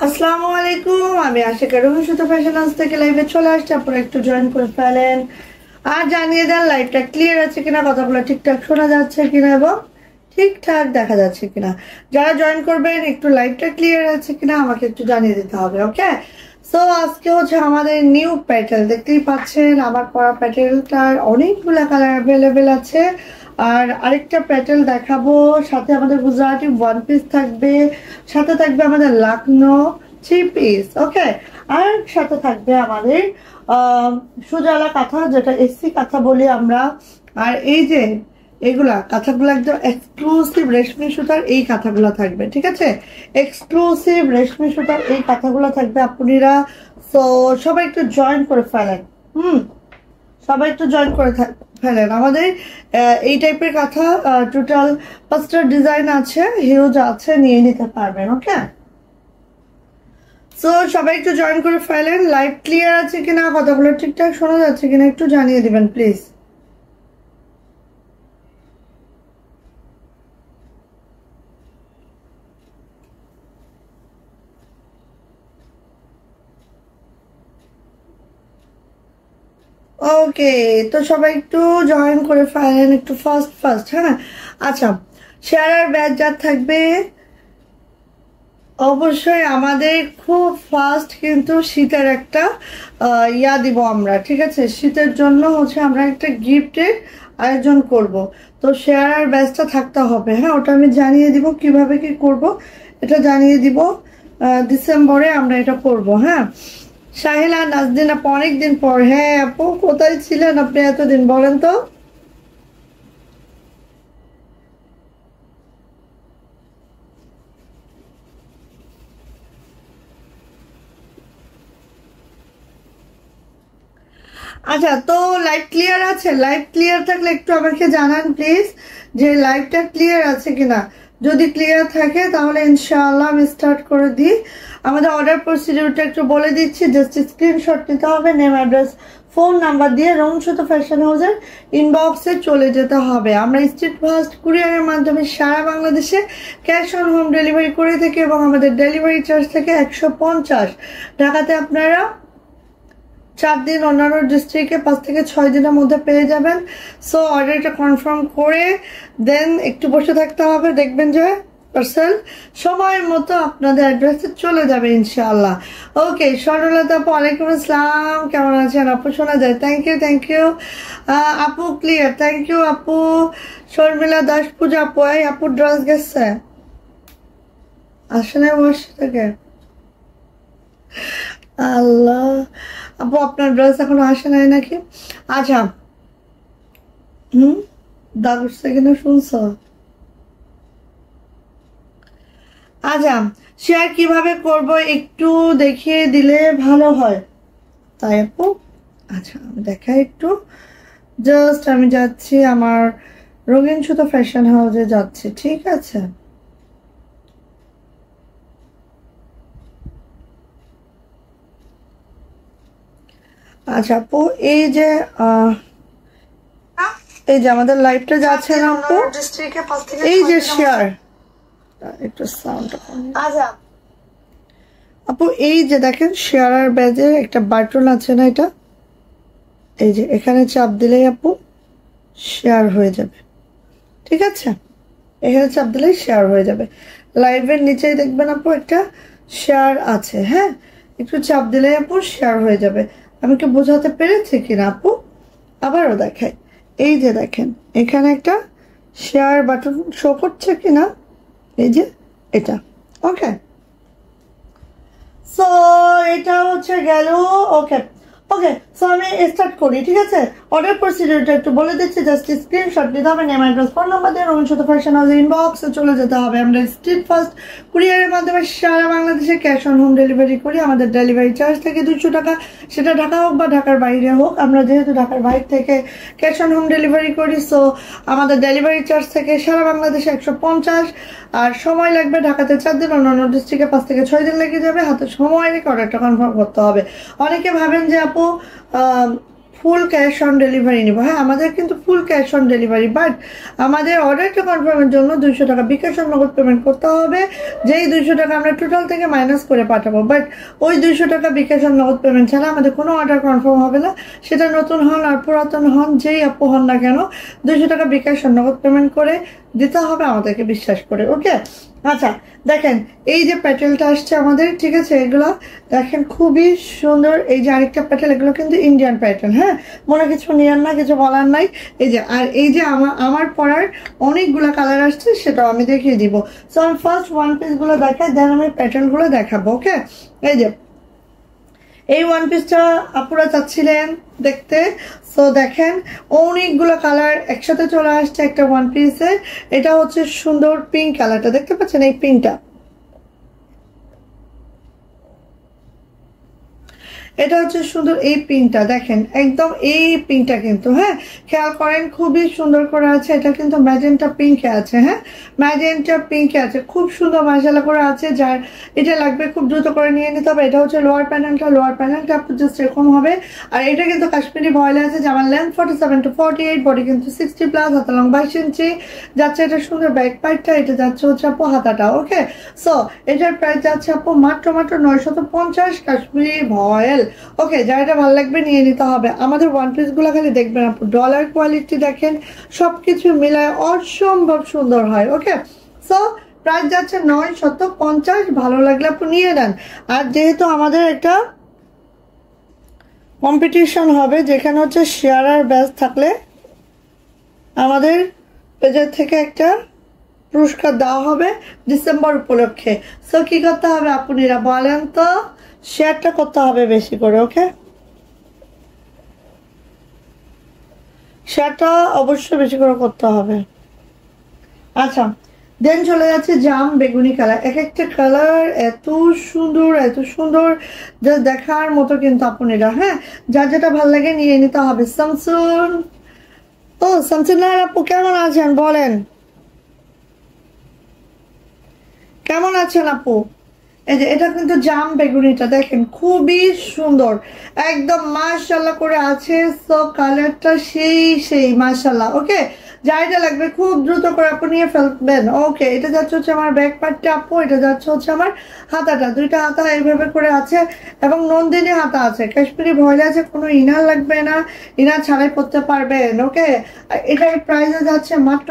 আসসালামু আলাইকুম। আমি আশিকা রুমি সুতো ফ্যাশন হাউস থেকে লাইভে চলে আসছি। আপনারা একটু জয়েন করে ফেলেন আর জানিয়ে দেন লাইভটা ক্লিয়ার আছে কিনা, কথাগুলো ঠিকঠাক শোনা যাচ্ছে কিনা এবং ঠিকঠাক দেখা যাচ্ছে কিনা। যারা জয়েন করবেন একটু লাইভটা ক্লিয়ার আছে কিনা আমাকে একটু জানিয়ে দিতে হবে। ওকে, সো আজকে হচ্ছে আমাদের নিউ প্যাটেল, দেখতেই পাচ্ছেন আমার পরা প্যাটেলটার অনেকগুলো কালার অ্যাভেলেবেল আছে। আর আরেকটা প্যাটেল দেখাবো, সাথে আমাদের গুজরাটি ওয়ান পিস থাকবে, সাথে থাকবে আমাদের লাকনো থ্রি পিস। ওকে, আর সাথে থাকবে আমাদের সুজালা কাঁথা, যেটা এসি কাঁথা বলি আমরা। আর এই যে এগুলা কাঁথাগুলো একদম এক্সক্লুসিভ রেশমি সুতার এই কাঁথাগুলো থাকবে, ঠিক আছে? এক্সক্লুসিভ রেশমি সুতার এই কাঁথাগুলো থাকবে আপনারা। সো সবাই একটু জয়েন করে ফেলেন। সবাই একটু জয়েন করে ফেলেন। আমাদের এই টাইপের কাঁথা টোটাল 5টা ডিজাইন আছে, হিউজ আছে, নিয়ে নিতে পারবেন। ওকে, সো সবাই একটু জয়েন করে ফেলেন। লাইভ ক্লিয়ার আছে কিনা, কথাগুলো ঠিকঠাক শোনা যাচ্ছে কিনা একটু জানিয়ে দিবেন প্লিজ। ওকে, তো সবাই একটু জয়েন করে ফেলেন, একটু ফাস্ট ফাস্ট। হ্যাঁ, আচ্ছা, শেয়ার আর ব্যাচ যা থাকবে অবশ্যই আমাদের খুব ফাস্ট, কিন্তু শীতের একটা ইয়া দিব আমরা, ঠিক আছে? শীতের জন্য হচ্ছে আমরা একটা গিফটের আয়োজন করব। তো শেয়ার আর ব্যাচটা থাকতে হবে। হ্যাঁ, ওটা আমি জানিয়ে দিব কিভাবে কি করব, এটা জানিয়ে দিব। ডিসেম্বরে আমরা এটা করব। হ্যাঁ, সাহেলা নাজদিন আপু অনেকদিন পর। হ্যাঁ আপু, কোথায় ছিলেন আপনি এতদিন, বলেন তো? আচ্ছা, তো লাইভ ক্লিয়ার আছে? লাইভ ক্লিয়ার থাকলে একটু আমাকে জানান প্লিজ যে লাইভটা ক্লিয়ার আছে কিনা। যদি ক্লিয়ার থাকে তাহলে ইনশাআল্লাহ আমি স্টার্ট করে দিই। আমাদের অর্ডার প্রসিডিউরটা একটু বলে দিচ্ছি। জাস্ট স্ক্রিনশট নিতে হবে, নেম অ্যাড্রেস ফোন নাম্বার দিয়ে রুমি সুতো ফ্যাশন হাউসের ইনবক্সে চলে যেতে হবে। আমরা স্ট্রিট ফাস্ট কুরিয়ারের মাধ্যমে সারা বাংলাদেশে ক্যাশ অন হোম ডেলিভারি করে থাকি এবং আমাদের ডেলিভারি চার্জ থেকে 150। ঢাকাতে আপনারা 4 দিন, অন্যান্য ডিস্ট্রিক্টে 5 থেকে 6 দিনের মধ্যে পেয়ে যাবেন। সো অর্ডারটা কনফার্ম করে দেন একটু বসে থাকতে হবে, দেখবেন যে পার্সেল সময় মতো আপনাদের অ্যাড্রেসে চলে যাবে ইনশাআল্লাহ। ওকে, স্বর্ণলতা আপু ওয়ালাইকুম আসসালাম, কেমন আছেন আপু? শোনা যায়, থ্যাংক ইউ থ্যাংক ইউ। আপু ক্লিয়ার, থ্যাংক ইউ আপু। শর্মিলা দাস পূজা আপু, এই আপুর ড্রেস গেছে আসলে বসে থেকে। আল্লাহ, আপু আপনার ড্রেস এখনো আসে নাই নাকি? আচ্ছা, হুম, দাগ উঠছে কিনা শুনছ? আচ্ছা, শেয়ার কিভাবে করব একটু দেখিয়ে দিলে ভালো হয়, তাই আপু? আচ্ছা, আমি দেখাই একটু। জাস্ট আমি যাচ্ছি আমার রঙিন সুতো ফ্যাশন হাউসে যাচ্ছি, ঠিক আছে? আচ্ছা আপু, এই যে আমাদের লাইভটা যাচ্ছে না আপু, এই যে শেয়ার, একটু সাউন্ড। আচ্ছা আপু, এই যে দেখেন শেয়ার আর ব্যাজের একটা বাটন আছে না, এটা এই যে এখানে চাপ দিলেই আপু শেয়ার হয়ে যাবে, ঠিক আছে? এখানে চাপ দিলেই শেয়ার হয়ে যাবে। লাইভের নিচেই দেখবেন আপু একটা শেয়ার আছে। হ্যাঁ, একটু চাপ দিলেই আপু শেয়ার হয়ে যাবে। আমি কি বোঝাতে পেরেছি কিনা আপু? আবারও দেখাই, এই যে দেখেন এখানে একটা শেয়ার বাটন শো করছে কিনা, এই যে এটা। ওকে, সো এটা হচ্ছে গেল। ওকে ওকে, সো আমি স্টার্ট করি, ঠিক আছে? অর্ডার প্রসিডিউরটা একটু বলে দিচ্ছি। জাস্ট স্ক্রিনশট নিতে হবে, নেম অ্যাড্রেস ফোন নাম্বার দিয়ে রুমি সুতো ফ্যাশন হাউস ইনবক্সে চলে যেতে হবে। আমরা স্ট্রিট ফাস্ট কুরিয়ারের মাধ্যমে সারা বাংলাদেশে ক্যাশ অন হোম ডেলিভারি করি। আমাদের ডেলিভারি চার্জ থেকে 200 টাকা, সেটা ঢাকা হোক বা ঢাকার বাইরে হোক। আমরা যেহেতু ঢাকার বাইরে থেকে ক্যাশ অন হোম ডেলিভারি করি, সো আমাদের ডেলিভারি চার্জ থেকে সারা বাংলাদেশে 150। আর সময় লাগবে ঢাকাতে 4 দিন, অন্যান্য ডিস্ট্রিক্টে 5 থেকে 6 দিন লেগে যাবে। হাতে সময় রেখে অর্ডারটা কনফার্ম করতে হবে। অনেকে ভাবেন যে আপু ফুল ক্যাশ অন ডেলিভারি নিব। হ্যাঁ, আমাদের কিন্তু full cash on delivery, but আমাদের অর্ডারটা কনফার্মের জন্য 200 টাকা বিকাশ নগদ পেমেন্ট করতে হবে, যেই 200 টাকা আমরা টোটাল থেকে মাইনাস করে পাঠাবো। বাট ওই 200 টাকা বিকাশ নগদ পেমেন্ট ছাড়া আমাদের কোনো অর্ডার কনফার্ম হবে না। সেটা নতুন হন আর পুরাতন হন, যেই আপু হন না কেন, 200 টাকা বিকাশ নগদ পেমেন্ট করে দিতে হবে আমাদেরকে, বিশ্বাস করে। ওকে, আচ্ছা দেখেন এই যে প্যাটেলটা আসছে আমাদের, ঠিক আছে, এগুলো দেখেন খুবই সুন্দর। এই যে আরেকটা প্যাটেল, এগুলো কিন্তু ইন্ডিয়ান প্যাটেল। হ্যাঁ, মনে কিছু নিয়ার না, কিছু বলার নাই। এই যে আর এই যে আমার পরার অনেকগুলো কালার আসছে, সেটাও আমি দেখিয়ে দিব। সো আমি ফার্স্ট ওয়ান পিস গুলো দেখাই, দেন আমি প্যাটেল গুলো দেখাবো। ওকে, এই যে এই ওয়ান পিসটা আপুরা চাচ্ছিলেন দেখতে, সো দেখেন অনেকগুলো কালার একসাথে চলে আসছে একটা ওয়ান পিসে। এটা হচ্ছে সুন্দর পিঙ্ক কালারটা, দেখতে পাচ্ছেন এই পিঙ্কটা, এটা হচ্ছে সুন্দর এই পিঙ্কটা, দেখেন একদম এই পিঙ্কটা কিন্তু, হ্যাঁ খেয়াল করেন খুবই সুন্দর করে আছে। এটা কিন্তু ম্যাজেন্টা পিঙ্কে আছে, হ্যাঁ ম্যাজেন্টা পিঙ্কে আছে, খুব সুন্দর মাসালা করে আছে। যার এটা লাগবে খুব দ্রুত করে নিয়ে নিতে হবে। এটা হচ্ছে লোয়ার প্যানেলটা আপনার জাস্ট এরকম হবে। আর এটা কিন্তু কাশ্মীরি ভয়েলে আছে, যেমন লেন্থ 47 to 48, বডি কিন্তু 60+, হাতা লং 22 ইঞ্চি যাচ্ছে। এটা সুন্দর ব্যাক পার্টটা, এটা যাচ্ছে হচ্ছে আপু হাতাটা। ওকে, সো এটার প্রাইস যাচ্ছে আপু মাত্র 950 কাশ্মীরি ভয়েল। ওকে, যার এটা ভালো লাগবে নিয়ে নিতে হবে। আমাদের ওয়ান পিস গুলো খালি দেখবেন আপু, ডলার কোয়ালিটি দেখেন, সবকিছু মিলায় অসম্ভব সুন্দর হয়। ওকে, সো প্রাইস যাচ্ছে 950, ভালো লাগলে আপু নিয়ে নেন। আর যেহেতু আমাদের একটা কম্পিটিশন হবে, যেখানে হচ্ছে শেয়ার আর ব্যাচ থাকলে আমাদের পেজের থেকে একটা পুরস্কার দেওয়া হবে ডিসেম্বর উপলক্ষে। সো কি করতে হবে আপুনিরা বলেন তো, শেয়ারটা করতে হবে বেশি করে। ওকে, শেয়ারটা অবশ্যই বেশি করে করতে হবে। আচ্ছা, দেন চলে যাচ্ছে জাম বেগুনি কালার। এক একটা কালার এত সুন্দর যা দেখার মতো কিন্তু আপুনিরা। হ্যাঁ, যার যেটা ভালো লাগে নিয়ে নিতে হবে। শামসুন, ও শামসুন আপু কেমন আছেন বলেন, কেমন আছেন আপু? এই যে এটা কিন্তু জাম বেগুনিটা দেখেন খুবই সুন্দর, একদম মাশাআল্লাহ করে আছে। সো কালারটা সেই মাশাআল্লাহ। ওকে, যাইটা লাগবে খুব দ্রুত করে আপনি নিয়ে ফেলবেন। ওকে, এটা যাচ্ছে হচ্ছে আমার ব্যাক পার্টটা আপু, এটা যাচ্ছে হচ্ছে আমার হাতাটা, দুইটা হাতা এইভাবে করে আছে এবং নন্দিনী হাতা আছে, কাশ্মীরি ভয়েল আছে, কোনো ইনার লাগবে না, ইনার ছাড়াই পরতে পারবেন। ওকে, এটার প্রাইসে যাচ্ছে মাত্র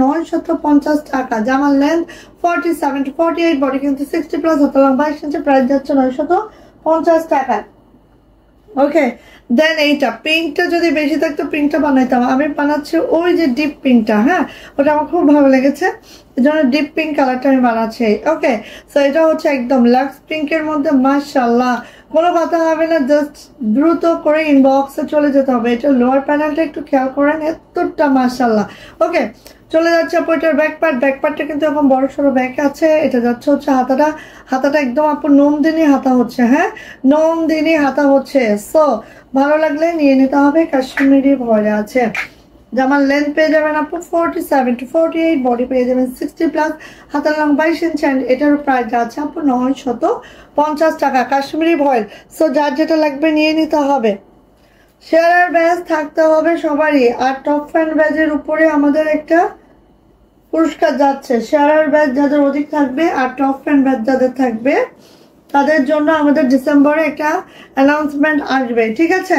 950 টাকা। জামার লেন্থ 47 to 48, বডি কিন্তু 60+, হাতা লং 22 ইঞ্চি, প্রাইস যাচ্ছে 950 টাকা। ওকে, দেন এইটা পিঙ্কটা যদি বেশি থাকতো পিঙ্কটা বানাইতাম, আমি বানাচ্ছি ওই যে ডিপ পিঙ্কটা। হ্যাঁ, ওটা আমার খুব ভালো লেগেছে, এই জন্য ডিপ পিঙ্ক কালারটা আমি বানাচ্ছি। ওকে, সো এটা হচ্ছে একদম লাক্স পিঙ্কের মধ্যে, মাশাআল্লাহ কোনো কথা হবে না, জাস্ট দ্রুত করে ইনবক্সে চলে যেতে হবে। এটা লোয়ার প্যানেলটা একটু খেয়াল করেন, এতটা মাশাআল্লাহ। ওকে, চলে যাচ্ছে আপু এটার ব্যাকপার্টটা কিন্তু এখন বড় সড়ো ব্যাক আছে। এটা যাচ্ছে হচ্ছে হাতাটা একদম আপু নন্দিনী হাতা হচ্ছে, হ্যাঁ নন্দিনী হাতা হচ্ছে। সো ভালো লাগলে নিয়ে নিতে হবে, কাশ্মীরি ভয়েলে আছে। জামার লেন্থ পেয়ে যাবেন আপু 47 to 48, বডি পেয়ে যাবেন 60+, হাতার লং 22 ইঞ্চি। এটার প্রাইস আছে আপু 950 টাকা, কাশ্মীরি ভয়েল। সো যার যেটা লাগবে নিয়ে নিতে হবে। শেয়ার ব্যাচ থাকতে হবে সবারই। আর টপ ফ্যান ব্যাচের উপরে আমাদের একটা পুরস্কার যাচ্ছে। শেয়ার ব্যাচ যাদের অধিক থাকবে আর টপ ফ্যান ব্যাচ যাদের থাকবে তাদের জন্য আমাদের ডিসেম্বরে একটা অ্যানাউন্সমেন্ট আসবে, ঠিক আছে?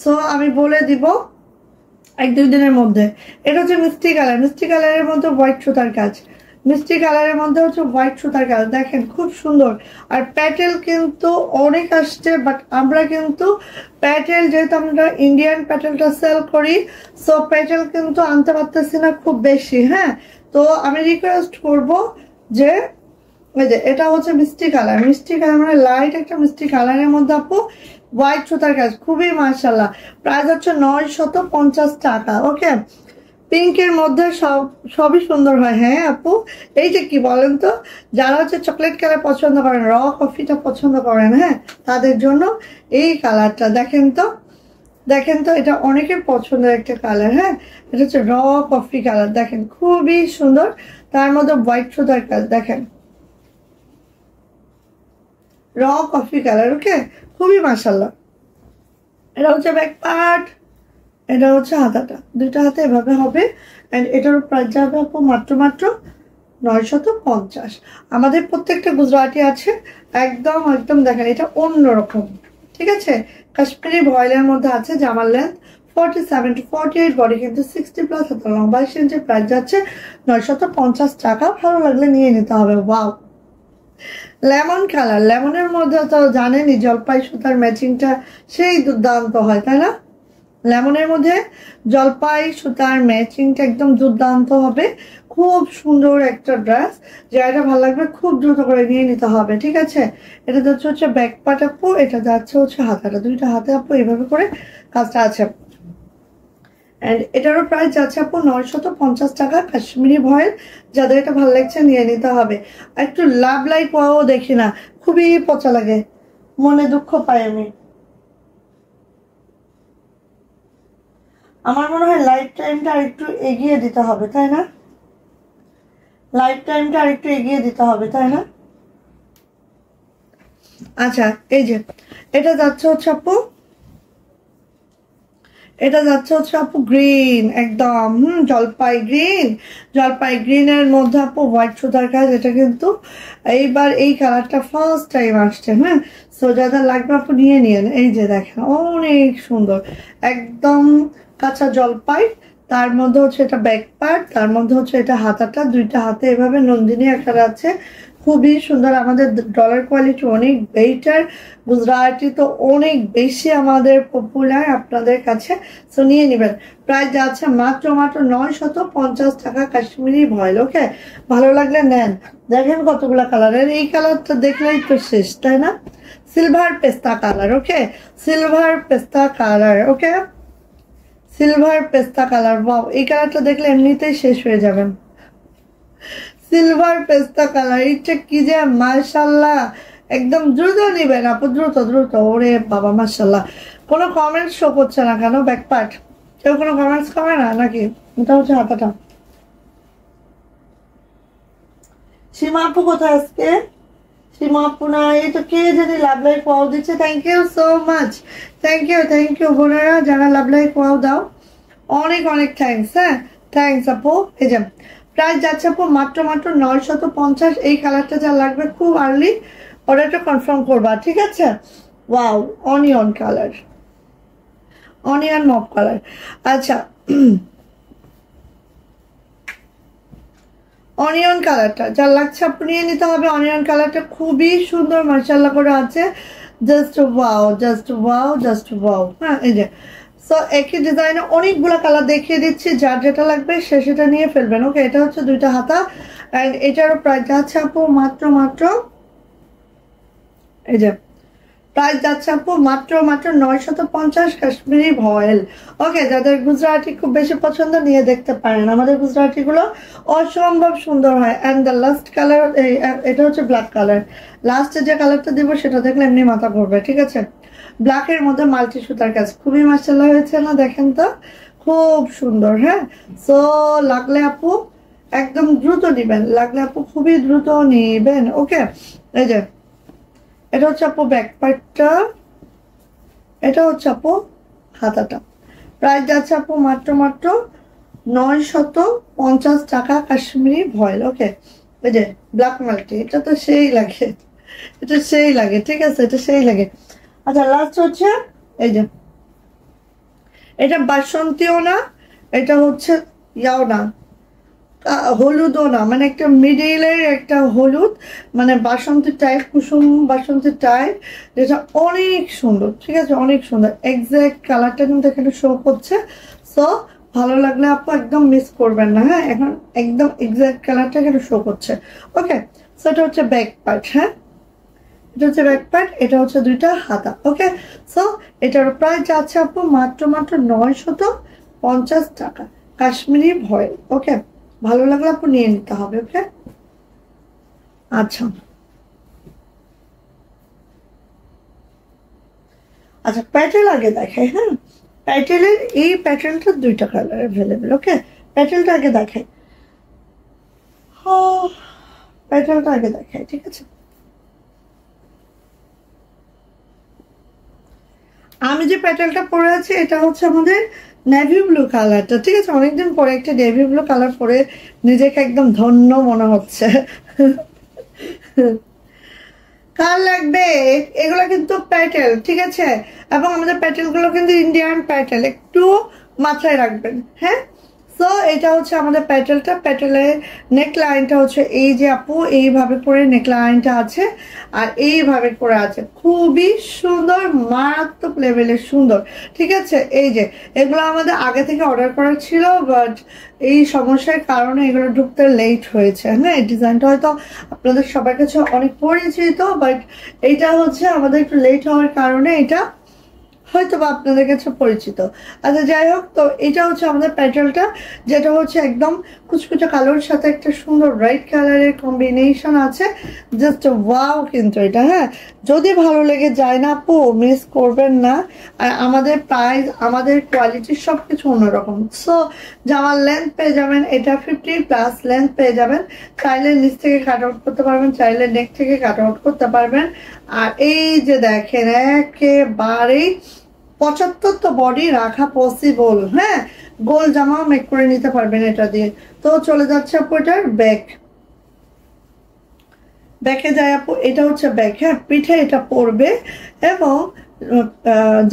সো আমি বলে দিব 1-2 দিনের মধ্যে। এটা হচ্ছে মিষ্টি কালারের মধ্যে হোয়াইট সুতার কাজ, মিষ্টি কালারের মধ্যে হচ্ছে হোয়াইট সুতার কাজ, দেখেন খুব সুন্দর। আর প্যাটেল কিন্তু অনেক আসছে, বাট আমরা কিন্তু প্যাটেল যেহেতু আমরা ইন্ডিয়ান প্যাটেলটা সেল করি, সো প্যাটেল কিন্তু আনতে পারতেছি না খুব বেশি। হ্যাঁ, তো আমি রিকোয়েস্ট করব যে ওই যে এটা হচ্ছে মিষ্টি কালার মানে লাইট একটা মিষ্টি কালারের মধ্যে আপু হোয়াইট সুতার কাজ, খুবই মাশাআল্লাহ। প্রাইস হচ্ছে 950 টাকা। ওকে, পিঙ্কের মধ্যে সবই সুন্দর হয়। হ্যাঁ আপু, এইটা কি বলেন তো, যারা হচ্ছে চকলেট কালার পছন্দ করেন, র কফিটা পছন্দ করেন, হ্যাঁ তাদের জন্য এই কালারটা দেখেন তো এটা অনেকের পছন্দের একটা কালার। হ্যাঁ, এটা হচ্ছে র কফি কালার, দেখেন খুবই সুন্দর, তার মধ্যে হোয়াইট সুতার কাজ, দেখেন র কফি কালার। ওকে, খুবই মাশাআল্লাহ। এটা হচ্ছে ব্যাক পার্ট, এটা হচ্ছে হাতাটা, দুইটা হাতে এভাবে হবে। অ্যান্ড এটার প্রাইস যাবে আপু মাত্র মাত্র 950। আমাদের প্রত্যেকটা গুজরাটি আছে একদম একদম, দেখেন এটা অন্যরকম, ঠিক আছে। কাশ্মীরি ভয়েলের মধ্যে আছে, জামার লেন্থ 47 to 48, বডি কিন্তু 60+, হাতে লং 22 ইঞ্চি। প্রাইস যাচ্ছে 950 টাকা। ভালো লাগলে নিয়ে নিতে হবে। ওয়াও, লেমন কালার, লেমনের মধ্যে তো জানেনই জলপাই সুতার ম্যাচিংটা সেই দুর্দান্ত হয়, তাই না? লেমনের মধ্যে জলপাই সুতার ম্যাচিংটা একদম দুর্দান্ত হবে। খুব সুন্দর একটা ড্রেস, যেটা ভালো লাগবে খুব দ্রুত করে নিয়ে নিতে হবে, ঠিক আছে। এটা যাচ্ছে হচ্ছে ব্যাক পার্ট আপু, এটা যাচ্ছে হচ্ছে হাতাটা, দুইটা হাতে আপু এইভাবে করে কাজটা আছে। অ্যান্ড এটারও প্রাইস যাচ্ছে আপু 950 টাকা। কাশ্মীরি ভয়েল, যাদের এটা ভালো লাগছে নিয়ে নিতে হবে। আর একটু লাভ লাইক ওয়াও দেখি না, খুবই পচা লাগে, মনে দুঃখ পাই আমি। আমার মনে হয় লাইফ টাইমটা আরেকটু এগিয়ে দিতে হবে, তাই না? লাইফ টাইমটা আরেকটু এগিয়ে দিতে হবে, তাই না? আচ্ছা, এই যে এটা যাচ্ছে হচ্ছে আপু, এটা যাচ্ছে হচ্ছে আপু গ্রিন, একদম জলপাই গ্রিন। জলপাই গ্রিনের মধ্যে আপু হোয়াইট সুতার কাজ। এটা কিন্তু এইবার এই কালারটা ফার্স্ট টাইম আসছে, হ্যাঁ। সো যাদের লাগবে আপু নিয়ে নিন। এই যে দেখেন অনেক সুন্দর, একদম কাঁচা জলপাই, তার মধ্যে হচ্ছে এটা ব্যাক পার্ট, তার মধ্যে হচ্ছে এটা হাতাটা, দুইটা হাতে এভাবে নন্দিনী আকার আছে, খুবই সুন্দর। আমাদের ডলার কোয়ালিটি অনেক বেটার, গুজরাটি তো অনেক বেশি আমাদের পপুলার আপনাদের কাছে। সো নিয়ে নেবেন। প্রাইস যাচ্ছে মাত্র মাত্র 950 টাকা। কাশ্মীরি ভয়েল, ওকে। ভালো লাগলে নেন। দেখেন কতগুলা কালারের, এই কালারটা দেখলেই তো শেষ, তাই না? সিলভার পেস্তা কালার, ওকে, সিলভার পেস্তা কালার, ওকে, সিলভার পেস্তা কালার। ওয়াও, এই কালারটা দেখলে এমনিতেই শেষ হয়ে যাবেন। সিলভার পেস্তা কালার, এটা কি যে মাশাআল্লাহ, একদম দ্রুত নিবেন আপু, দ্রুত দ্রুত। ওরে বাবা মাশাআল্লাহ। কোনো কমেন্টস শো করছে না কেন? ব্যাক পার্ট কেউ কোনো কমেন্টস করে না নাকি? এটা হচ্ছে হাতাটা। সীমা আপু কোথায় আজকে? সীমা আপু না, এই তো কে জানি লাভ লাইফ ওয়াও দিচ্ছে। Thank you so much, thank you বোনেরা যারা লাভ লাইফ ওয়াও দাও, অনেক অনেক থ্যাংকস। হ্যাঁ, থ্যাংকস আপু। এই যে প্রাইস যাচ্ছে আপু মাত্র মাত্র 950। এই কালারটা যা লাগবে খুব আর্লি অর্ডারটা কনফার্ম করবা, ঠিক আছে। Wow, onion colour, onion mop colour. আচ্ছা, অনিয়ন কালারটা যা লাগছে আপনি নিয়ে নিতে হবে। অনিয়ন কালারটা খুবই সুন্দর মাশাআল্লাহ করে আছে, just wow, just wow, just wow. হ্যাঁ, এই যে সো একই ডিজাইনে অনেকগুলো কালার দেখিয়ে দিচ্ছি, যার যেটা লাগবে সে সেটা নিয়ে ফেলবেন, ওকে। এটা হচ্ছে দুইটা হাতা, অ্যান্ড এটারও প্রাইস যাচ্ছে আপু মাত্র মাত্র, এই যে প্রাইস যাচ্ছে আপু মাত্র মাত্র 950। কাশ্মীরি ভয়েল, ওকে। যাদের গুজরাটি খুব বেশি পছন্দ নিয়ে দেখতে পারেন, আমাদের গুজরাটি গুলো অসম্ভব সুন্দর হয়। অ্যান্ড দ্য লাস্ট কালার, এটা হচ্ছে ব্ল্যাক কালার। লাস্টে যে কালারটা দিব সেটা দেখলে এমনি মাথা ঘুরবে, ঠিক আছে। ব্ল্যাকের মধ্যে মাল্টি সুতার কাজ, খুবই মাশাআল্লাহ হয়েছে না? দেখেন তো, খুব সুন্দর। হ্যাঁ, সো লাগলে আপু একদম দ্রুত নিবেন, লাগলে আপু খুবই দ্রুত নিবেন, ওকে। এই যে এটা হচ্ছে আপু ব্যাক পার্টটা, এটা হচ্ছে আপু হাতাটা। প্রাইস যাচ্ছে আপু মাত্র মাত্র 950 টাকা। কাশ্মীরি ভয়েল, ওকে। এই যে ব্ল্যাক মাল্টি, এটা তো সেই লাগে, এটা সেই লাগে, ঠিক আছে, এটা সেই লাগে। আচ্ছা, লাস্ট হচ্ছে এই যে এটা বাসন্তীও না, এটা হচ্ছে ইয়াও না, হলুদও না, মানে একটা মিডিলের একটা হলুদ, মানে বাসন্তী টাইপ, কুসুম বাসন্তী টাইপ, যেটা অনেক সুন্দর, ঠিক আছে, অনেক সুন্দর। এক্সাক্ট কালারটা কিন্তু এখানে শো করছে। সো ভালো লাগলে আপু একদম মিস করবেন না, হ্যাঁ। এখন একদম এক্সাক্ট কালারটা এখানে শো করছে, ওকে। সো এটা হচ্ছে ব্যাক পার্ট, হ্যাঁ, এটা হচ্ছে ব্যাক পার্ট, এটা হচ্ছে দুইটা হাতা, ওকে। সো এটার প্রাইস যাচ্ছে আপু মাত্র মাত্র 950 টাকা। কাশ্মীরি ভয়েল, ওকে। ভালো লাগলে আপু নিয়ে নিতে হবে, ওকে। আচ্ছা আচ্ছা, প্যাটেল আগে দেখাই, হ্যাঁ। প্যাটেলের এই প্যাটার্নটা দুইটা কালার অ্যাভেলেবেল, ওকে। প্যাটেলটা আগে দেখাই, প্যাটেলটা আগে দেখাই, ঠিক আছে। আমি যে প্যাটেলটা পরে আছি এটা হচ্ছে আমাদের নেভি ব্লু কালারটা, ঠিক আছে, অনেকদিন পরে একটা নেভি ব্লু কালার পরে নিজেকে একদম ধন্য মনে হচ্ছে। কার লাগবে? এগুলো কিন্তু প্যাটেল, ঠিক আছে, এবং আমাদের প্যাটেল গুলো কিন্তু ইন্ডিয়ান প্যাটেল, একটু মাথায় রাখবেন। হ্যাঁ, সো এটা হচ্ছে আমাদের প্যাটেলটা। প্যাটেলের নেক লাইনটা হচ্ছে এই যে আপু এইভাবে করে নেক লাইনটা আছে, আর এইভাবে করে আছে, খুবই সুন্দর, মারাত্মক লেভেলের সুন্দর, ঠিক আছে। এই যে এগুলো আমাদের আগে থেকে অর্ডার করা ছিল, বাট এই সমস্যার কারণে এগুলো ঢুকতে লেট হয়েছে। হ্যাঁ, এই ডিজাইনটা হয়তো আপনাদের সবার কাছে অনেক পরিচিত, বাট এইটা হচ্ছে আমাদের একটু লেট হওয়ার কারণে এটা হয়তো বা আপনাদের কাছে পরিচিত। আচ্ছা, যাই হোক, তো এটা হচ্ছে আমাদের প্যাটেলটা, যেটা হচ্ছে একদম কুচকুচে কালোর সাথে একটা সুন্দর ব্রাইট কালারের কম্বিনেশন আছে, জাস্ট ওয়াও। কিন্তু এটা, হ্যাঁ, যদি ভালো লেগে যায় না আপু, মিস করবেন না। আর আমাদের প্রাইস, আমাদের কোয়ালিটি সবকিছু অন্যরকম। সো জামার লেন্থ পেয়ে যাবেন, এটা 50+ লেন্থ পেয়ে যাবেন, চাইলে নিচ থেকে কাট আউট করতে পারবেন, চাইলে নেক থেকে কাট আউট করতে পারবেন। আর এই যে দেখেন, একেবারেই 75 তো বডি রাখা পসিবল। হ্যাঁ, গোল জামাও মেক করে নিতে পারবেন এটা দিয়ে। তো চলে যাচ্ছে আপু এটার ব্যাক, ব্যাকে যায় আপু, এটা হচ্ছে ব্যাক। হ্যাঁ, পিঠে এটা পড়বে, এবং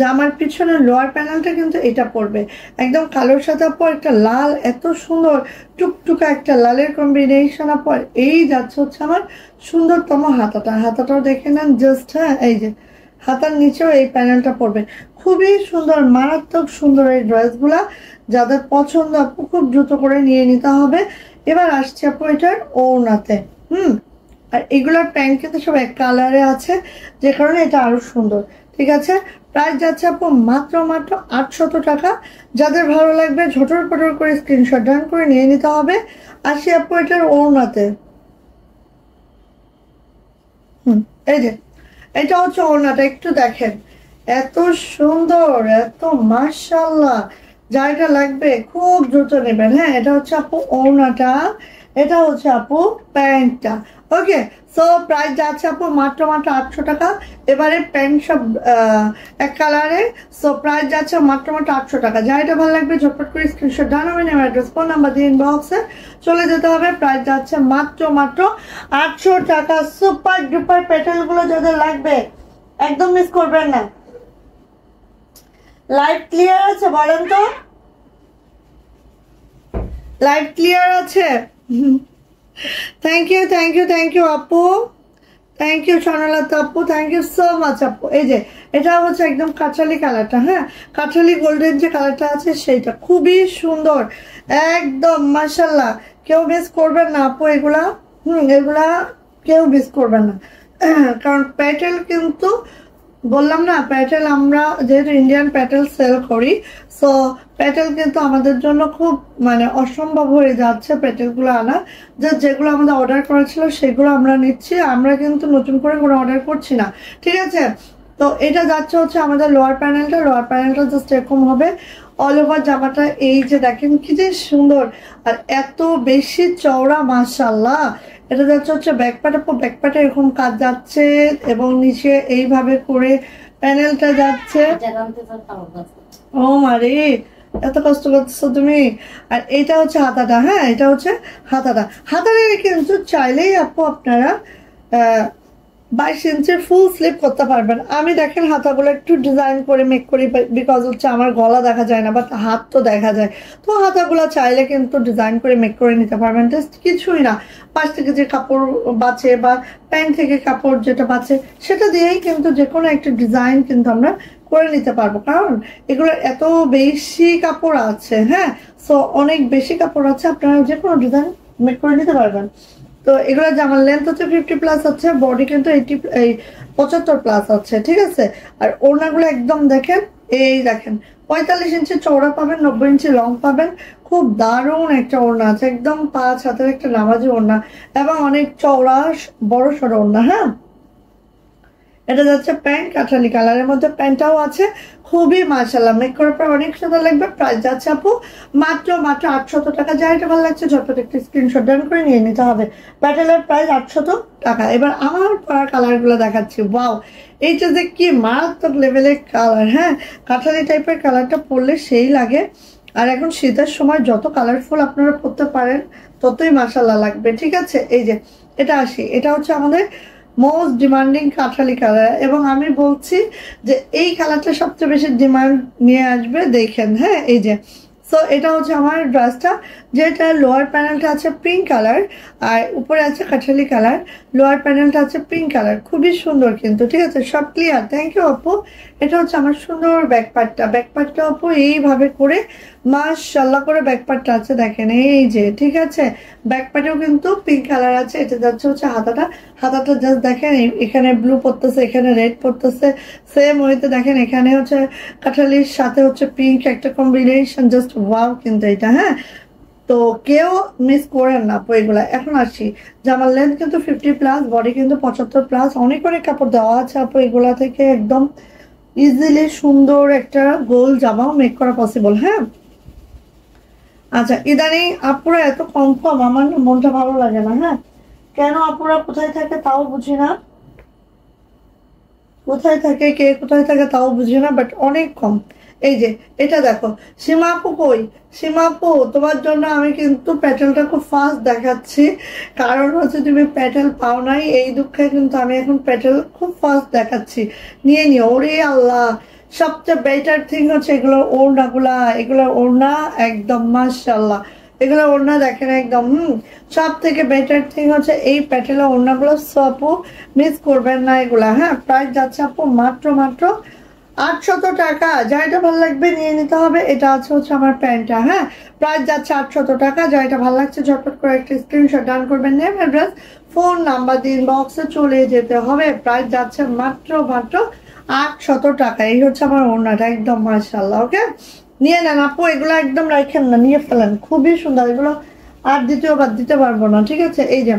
জামার পিছনের লোয়ার প্যানেলটা কিন্তু এটা পড়বে একদম কালোর সাথে আপু একটা লাল, এত সুন্দর টুকটুকা একটা লালের কম্বিনেশন আপু। এই যাচ্ছে হচ্ছে আমার সুন্দরতম হাতাটা, হাতাটাও দেখে নেন জাস্ট। হ্যাঁ, এই যে হাতার নিচেও এই প্যানেলটা পড়বে, খুবই সুন্দর, মারাত্মক সুন্দর এই ড্রেসগুলা। যাদের পছন্দ আপু খুব দ্রুত করে নিয়ে নিতে হবে। এবার আসছে আপু এটার ওড়নাতে। আর এগুলোর প্যান্ট কিন্তু সব এক কালারে আছে, যে কারণে এটা আরো সুন্দর, ঠিক আছে। প্রাইস যাচ্ছে আপু মাত্র 800 টাকা। যাদের ভালো লাগবে ঝটর পটর করে স্ক্রিনশট ডান করে নিয়ে নিতে হবে। আসি আপু এটার ওড়নাতে। এই যে এটা হচ্ছে ওড়নাটা, একটু দেখেন, এত সুন্দর, এত মাশাআল্লাহ। যার এটা লাগবে খুব দ্রুত নেবেন। হ্যাঁ, এটা হচ্ছে আপু ওড়নাটা, এটা হচ্ছে আপু প্যান্টটা। ওকে, সো প্রাইস যাচ্ছে আপু মাত্র 800 টাকা। এবারে প্যান্ট সব এক কালারে, সো প্রাইস যাচ্ছে মাত্র 800 টাকা। যা এটা ভালো লাগবে ঝটপট করে স্ক্রিনশট ডান হবে, আমার অ্যাড্রেস ফোন নাম্বার দিয়ে ইনবক্সে চলে যেতে হবে। প্রাইস যাচ্ছে মাত্র 800 টাকা। সুপার ডুপার প্যাটার্ন গুলো যাদের লাগবে একদম মিস করবেন না। লাইভ ক্লিয়ার আছে বলেন তো? লাইভ ক্লিয়ার আছে? Thank you, thank you, thank you আপু, থ্যাংক ইউ স্বর্ণলতা আপু, থ্যাংক ইউ সো মাচ আপু। এই যে এটা হচ্ছে একদম কাঁঠালি কালারটা, হ্যাঁ, কাঁঠালি গোল্ডেন যে কালারটা আছে সেইটা খুবই সুন্দর, একদম মাশাল্লাহ। কেউ মিস করবেন না আপু এগুলা, এগুলা কেউ মিস করবেন না। কারণ প্যাটেল কিন্তু বললাম না, প্যাটেল আমরা যেহেতু ইন্ডিয়ান প্যাটেল সেল করি, সো প্যাটেল কিন্তু আমাদের জন্য খুব মানে অসম্ভব হয়ে যাচ্ছে প্যাটেলগুলো আনা। যেগুলো আমাদের অর্ডার করা ছিল সেগুলো আমরা নিচ্ছি, আমরা কিন্তু নতুন করে কোনো অর্ডার করছি না, ঠিক আছে। তো এটা যাচ্ছে হচ্ছে আমাদের লোয়ার প্যানেলটা, লোয়ার প্যানেলটা জাস্ট এরকম হবে। অল ওভার জামাটা এই যে দেখেন কি যে সুন্দর, আর এত বেশি চওড়া, মাশাআল্লাহ। এটা যাচ্ছে হচ্ছে ব্যাকপার্ট, ব্যাকপার্টে এরকম কাজ যাচ্ছে, এবং নিচে এইভাবে করে প্যানেলটা যাচ্ছে। ও মারে, এত কষ্ট করছো তুমি। আর এটা হচ্ছে হাতাটা, হ্যাঁ, এটা হচ্ছে হাতাটা। হাতাটা কিন্তু চাইলেই আপু আপনারা 22 ইঞ্চির ফুল স্লিপ করতে পারবেন। আমি দেখেন হাতাগুলো একটু ডিজাইন করে মেক করি, বিকজ হচ্ছে আমার গলা দেখা যায় না, বাট হাত তো দেখা যায়। তো হাতাগুলো চাইলে কিন্তু ডিজাইন করে মেক করে নিতে পারবেন, জাস্ট কিছুই না। 5 থেকে যে কাপড় বাঁচে বা প্যান্ট থেকে কাপড় যেটা বাঁচে সেটা দিয়েই কিন্তু যে কোনো একটা ডিজাইন কিন্তু আমরা করে নিতে পারবো, কারণ এগুলো এত বেশি কাপড় আছে। হ্যাঁ, সো অনেক বেশি কাপড় আছে, আপনারা যে কোনো ডিজাইন মেক করে নিতে পারবেন। তো এগুলো জামার লেন্থ হচ্ছে 50+ হচ্ছে, বডি কিন্তু 75+ হচ্ছে, ঠিক আছে। আর ওড়নাগুলো একদম দেখেন, এই দেখেন 45 ইঞ্চি চওড়া পাবেন, 90 ইঞ্চি লং পাবেন। খুব দারুণ একটা ওড়না আছে, একদম 5 হাতের একটা নামাজি ওড়না, এবং অনেক চওড়া বড় সড়ো ওড়না। হ্যাঁ, এটা যাচ্ছে প্যান্ট কাঠালি কালারের মধ্যে, প্যান্টটাও আছে, খুবই মাশাআল্লাহ মেক করার পর অনেক সুন্দর লাগবে। প্রাইস যাচ্ছে আপু মাত্র 800 টাকা। যা এটা ভালো লাগছে ঝটপট একটি স্ক্রিনশট ডাউন করে নিয়ে নিতে হবে। প্যাটেলের প্রাইস 800 টাকা। এবার আমার পরা কালারগুলো দেখাচ্ছি। ওয়াও, এইটা যে কি মারাত্মক লেভেলের কালার। হ্যাঁ, কাঠালি টাইপের কালারটা পরলে সেই লাগে। আর এখন শীতের সময় যত কালারফুল আপনারা পরতে পারেন ততই মাশাআল্লাহ লাগবে। ঠিক আছে, এই যে এটা আসি, এটা হচ্ছে আমাদের মোস্ট ডিমান্ডিং কাঠালি কালার, এবং আমি বলছি যে এই কালারটা সবচেয়ে বেশি ডিমান্ড নিয়ে আসবে। দেখেন, হ্যাঁ, এই যে সো এটা হচ্ছে আমার ড্রেসটা, যেটা লোয়ার প্যানেলটা আছে পিঙ্ক কালার আর উপরে আছে কাঠালি কালার, লোয়ার প্যানেলটা আছে পিঙ্ক কালার, খুবই সুন্দর কিন্তু। ঠিক আছে, সব ক্লিয়ার। থ্যাংক ইউ আপু। এটা হচ্ছে আমার সুন্দর ব্যাকপার্টটা আপু এইভাবে করে মাশাআল্লাহ করে ব্যাকপার্টটা আছে, দেখেন এই যে। ঠিক আছে, ব্যাকপার্টেও কিন্তু পিঙ্ক কালার আছে। এটা যাচ্ছে হচ্ছে হাতাটা জাস্ট দেখেন, এখানে ব্লু পড়তেছে, এখানে রেড পড়তেছে, সেম ওয়েতে দেখেন এখানে হচ্ছে কাঠালির সাথে হচ্ছে পিঙ্ক একটা কম্বিনেশন, জাস্ট ওয়াও কিন্তু এটা। হ্যাঁ, তো কেউ মিস করেন না আপু এগুলা। এখন আসি, জামার লেন্থ কিন্তু 50+, বডি কিন্তু 75+, অনেক কাপড় দেওয়া আছে আপু এগুলা থেকে। একদম ইজিলি সুন্দর একটা গোল জামাও মেক করা পসিবল। হ্যাঁ, আচ্ছা, ইদানিং আপুরা এত কম আমার মনটা ভালো লাগে না। হ্যাঁ, কেন আপুরা কোথায় থাকে তাও বুঝি না, কোথায় থাকে কে কোথায় থাকে তাও বুঝি না, বাট অনেক কম। এই যে এটা দেখো, সীমা আপু কই? সীমা আপু, তোমার জন্য আমি কিন্তু প্যাটেলটা খুব ফাস্ট দেখাচ্ছি, কারণ হচ্ছে তুমি প্যাটেল পাও নাই, এই দুঃখে কিন্তু আমি এখন প্যাটেল খুব ফাস্ট দেখাচ্ছি, নিয়ে নিও। ওরে আল্লাহ, সবচেয়ে বেটার থিং হচ্ছে এগুলোর ওড়নাগুলা, এগুলোর ওড়না একদম মাশাআল্লাহ, এগুলো ওড়না দেখেন একদম। সব থেকে বেটার থিং হচ্ছে এই প্যাটেলের ওড়নাগুলো, সো আপু মিস করবেন না এগুলা। হ্যাঁ, প্রাইস যাচ্ছে আপু মাত্র 800 টাকা। যা এটা ভালো লাগবে নিয়ে নিতে হবে। এটা আছে হচ্ছে আমার প্যান্টটা। হ্যাঁ, প্রাইস যাচ্ছে 800 টাকা। যা এটা ভালো লাগছে ঝটপট করে একটা স্ক্রিনশট ডান করবেন, নেম অ্যাড্রেস ফোন নাম্বার দিন বক্সে চলে যেতে হবে। প্রাইস যাচ্ছে মাত্র 800 টাকা। এই হচ্ছে আমার ওড়নাটা, একদম মাশাআল্লাহ। ওকে, নিয়ে নেন আপু, এগুলো একদম রাখেন না, নিয়ে ফেলেন, খুবই সুন্দর এগুলো, আর দ্বিতীয়বার দিতে পারবো না। ঠিক আছে, এই যে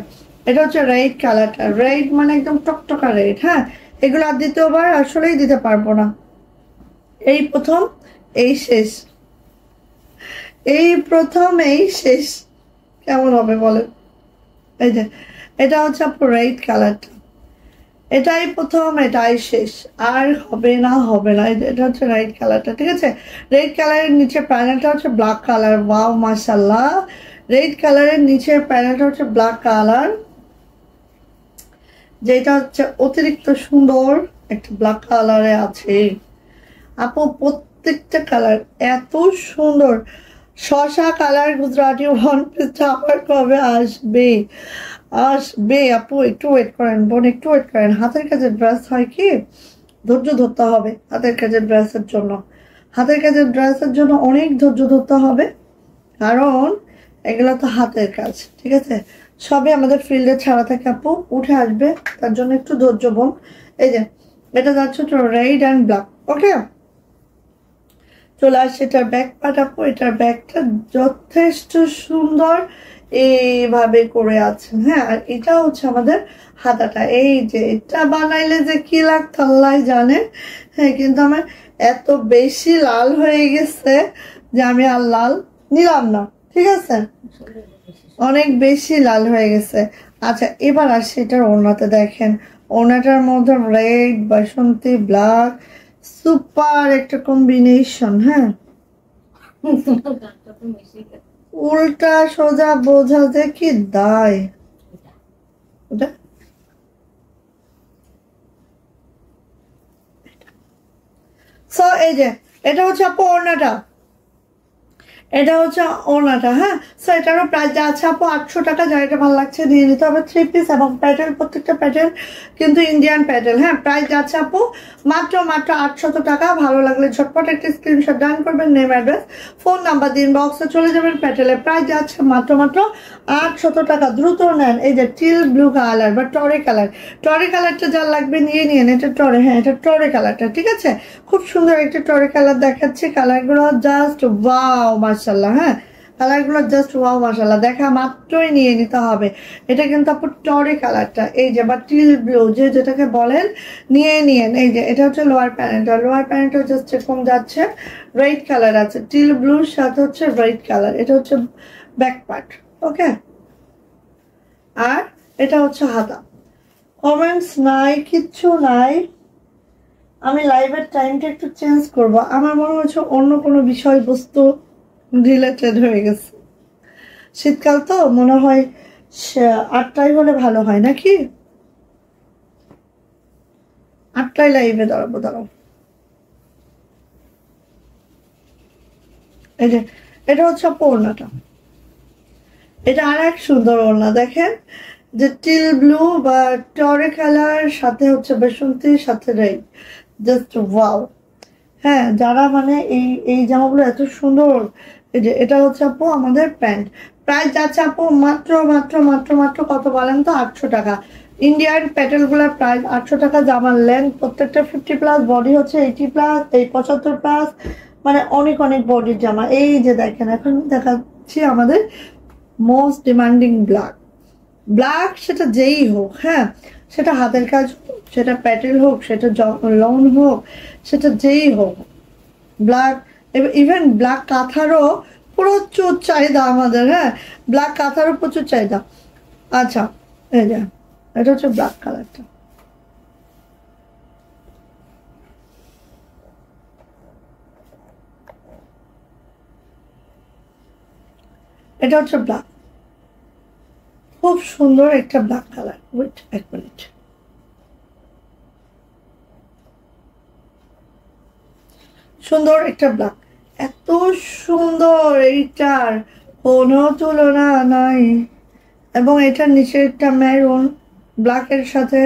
এটা হচ্ছে রেড কালারটা, রেড মানে একদম টকটকা রেড। হ্যাঁ, এগুলো আর দ্বিতীয়বার আসলেই দিতে পারবো না। এই প্রথম এই শেষ, এই প্রথম এই শেষ, কেমন হবে বলেন? এই যে এটা হচ্ছে আপু রেড কালারটা, এটাই প্রথম এটাই শেষ, আর হবে না হবে না। এটা হচ্ছে রেড কালারটা। ঠিক আছে, রেড কালারের নিচে প্যানেলটা হচ্ছে ব্ল্যাক কালার। ওয়াও মাশাআল্লাহ, রেড কালারের নিচে প্যানেলটা হচ্ছে ব্ল্যাক কালার, যেটা হচ্ছে অতিরিক্ত সুন্দর একটা ব্ল্যাক কালারে আছে আপু। প্রত্যেকটা কালার এত সুন্দর। শসা কালার গুজরাটি ওয়ান পিসটা আবার কবে আসবে? আসবে আপু, একটু ওয়েট করেন বোন, একটু ওয়েট করেন। হাতের কাজের ড্রেস হয় কি, ধৈর্য ধরতে হবে। হাতের কাজের ড্রেসের জন্য, হাতের কাজের ড্রেসের জন্য অনেক ধৈর্য ধরতে হবে, কারণ এগুলো তো হাতের কাজ। ঠিক আছে, সবই আমাদের ফিল্ডে ছাড়া থাকে আপু, উঠে আসবে, তার জন্য একটু ধৈর্য বোন। এই যে এটা যাচ্ছে তো রেড অ্যান্ড ব্ল্যাক। ওকে, চলে আসছে এটার ব্যাক পার্ট আপু। এটার ব্যাকটা যথেষ্ট সুন্দর এইভাবে করে আছে। হ্যাঁ, আর এটা হচ্ছে আমাদের হাতাটা। এই যে এটা বানাইলে যে কি লাগতো আল্লাহ জানে। হ্যাঁ, কিন্তু আমার এত বেশি লাল হয়ে গেছে যে আমি আর লাল নিলাম না। ঠিক আছে, অনেক বেশি লাল হয়ে গেছে। আচ্ছা, এবার আসি এটার ওড়নাতে। দেখেন ওড়নাটার মধ্যে রেড, বাসন্তী, ব্ল্যাক, সুপার একটা কম্বিনেশন। হ্যাঁ, উল্টা সোজা বোঝা যে কি দায়। সো এই যে এটা হচ্ছে আপু ওড়নাটা, এটা হচ্ছে ওড়নাটা। হ্যাঁ, সো এটারও প্রাইস যা আছে আপু 800 টাকা। যা এটা ভালো লাগছে নিয়ে নিতে হবে। 3 পিস এবং প্যাটেল, প্রত্যেকটা প্যাটেল কিন্তু ইন্ডিয়ান প্যাটেল। হ্যাঁ, প্রাইস যাচ্ছে আপু মাত্র 800 টাকা। ভালো লাগলে ঝটপট একটা স্ক্রিনশট ডান করবেন, নেম অ্যাড্রেস ফোন নাম্বার দিন বক্সে চলে যাবেন। প্যাটেলের প্রাইস যাচ্ছে মাত্র 800 টাকা। দ্রুত নেন। এই যে টিল ব্লু কালার বা টরে কালার, টরে কালারটা যা লাগবে নিয়ে নিন। এটা টরে, হ্যাঁ এটা টরে কালারটা। ঠিক আছে, খুব সুন্দর একটা টরে কালার দেখাচ্ছে। কালারগুলো জাস্ট ওয়াও মাশাআল্লাহ। হ্যাঁ, কালারগুলো জাস্ট ওয়াও মাশাআল্লাহ, দেখা মাত্রই নিয়ে নিতে হবে। এটা কিন্তু আপু টরি কালারটা, এই যে বা টিল ব্লু যেটাকে বলেন, নিয়েন। এই যে এটা হচ্ছে লোয়ার প্যানেলটা জাস্ট এরকম যাচ্ছে, রেড কালার আছে, টিল ব্লুর সাথে হচ্ছে রেড কালার। এটা হচ্ছে ব্যাক পার্ট, ওকে। আর এটা হচ্ছে হাতা। কমেন্টস নাই, কিচ্ছু নাই। আমি লাইভের টাইমটা একটু চেঞ্জ করব, আমার মনে হচ্ছে অন্য কোনো বিষয়বস্তু রিলেটেড হয়ে গেছে। শীতকাল তো মনে হয় 8টায় হলে ভালো হয় নাকি? 8টায় লাইভে দাঁড়াও। এই যে এটা হচ্ছে ওড়নাটা, এটা আর এক সুন্দর ওড়না দেখেন, যে টিল ব্লু বা টরে কালার সাথে হচ্ছে বাসন্তীর সাথে রেড, জাস্ট ওয়াও। হ্যাঁ, যারা মানে এই জামাগুলো এত সুন্দর। এই যে এটা হচ্ছে আপু আমাদের প্যান্ট, প্রাইস যাচ্ছে আপু মাত্র কত বলেন তো? 800 টাকা। ইন্ডিয়ান প্যাটেলগুলোর প্রাইস 800 টাকা। জামার লেন্থ প্রত্যেকটা 50+, বডি হচ্ছে 80+, এই 75+, মানে অনেক বডির জামা। এই যে দেখেন, এখন দেখাচ্ছি আমাদের মোস্ট ডিমান্ডিং ব্ল্যাক, সেটা যেই হোক, হ্যাঁ, সেটা হাতের কাজ হোক, সেটা প্যাটেল হোক, সেটা লং হোক, সেটা যেই হোক, ব্ল্যাক। ইভেন ব্ল্যাক কাঁথারও প্রচুর চাহিদা আমাদের, হ্যাঁ, ব্ল্যাক কাঁথারও প্রচুর চাহিদা। আচ্ছা, এই যে এটা হচ্ছে ব্ল্যাক কালারটা, এটা হচ্ছে ব্ল্যাক, খুব সুন্দর একটা ব্ল্যাক কালার। ওয়েট এক মিনিট, সুন্দর একটা ব্ল্যাক, এত সুন্দর, এইটার কোনো তুলনা নাই। এবং এটার নিচে একটা মেরুন, ব্ল্যাকের সাথে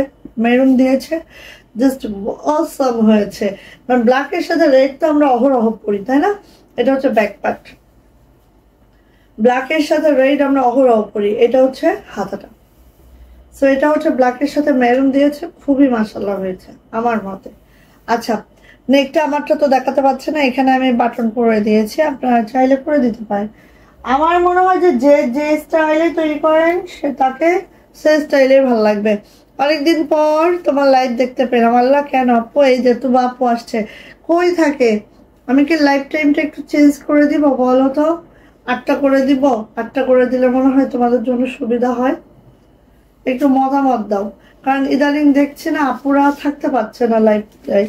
মেরুন দিয়েছে, জাস্ট অসম হয়েছে। কারণ ব্ল্যাকের সাথে রেড তো আমরা অহরহ পরি, তাই না? এটা হচ্ছে ব্যাক পার্ট, ব্ল্যাকের সাথে রেড আমরা অহরহ পরি। এটা হচ্ছে হাতাটা। সো এটা হচ্ছে ব্ল্যাকের সাথে মেরুন দিয়েছে, খুবই মাশাআল্লাহ হয়েছে আমার মতে। আচ্ছা, নেকটা আমারটা তো দেখাতে পারছে না, এখানে আমি বাটন করে দিয়েছি, আপনারা চাইলে করে দিতে পারেন। আমার মনে হয় যে যে স্টাইলে তৈরি করেন সে তাকে সে স্টাইলে ভালো লাগবে। অনেকদিন পর তোমার লাইভ দেখতে পেলাম, আল্লাহ কেন আপু, এই যে তুমি আপু আসছে, কই থাকে? আমি কি লাইভ টাইমটা একটু চেঞ্জ করে দিব বলো তো? 8টা করে দিব, 8টা করে দিলে মনে হয় তোমাদের জন্য সুবিধা হয়। একটু মতামত দাও, কারণ ইদানিং দেখছি না আপুরা থাকতে পারছে না লাইভটাই,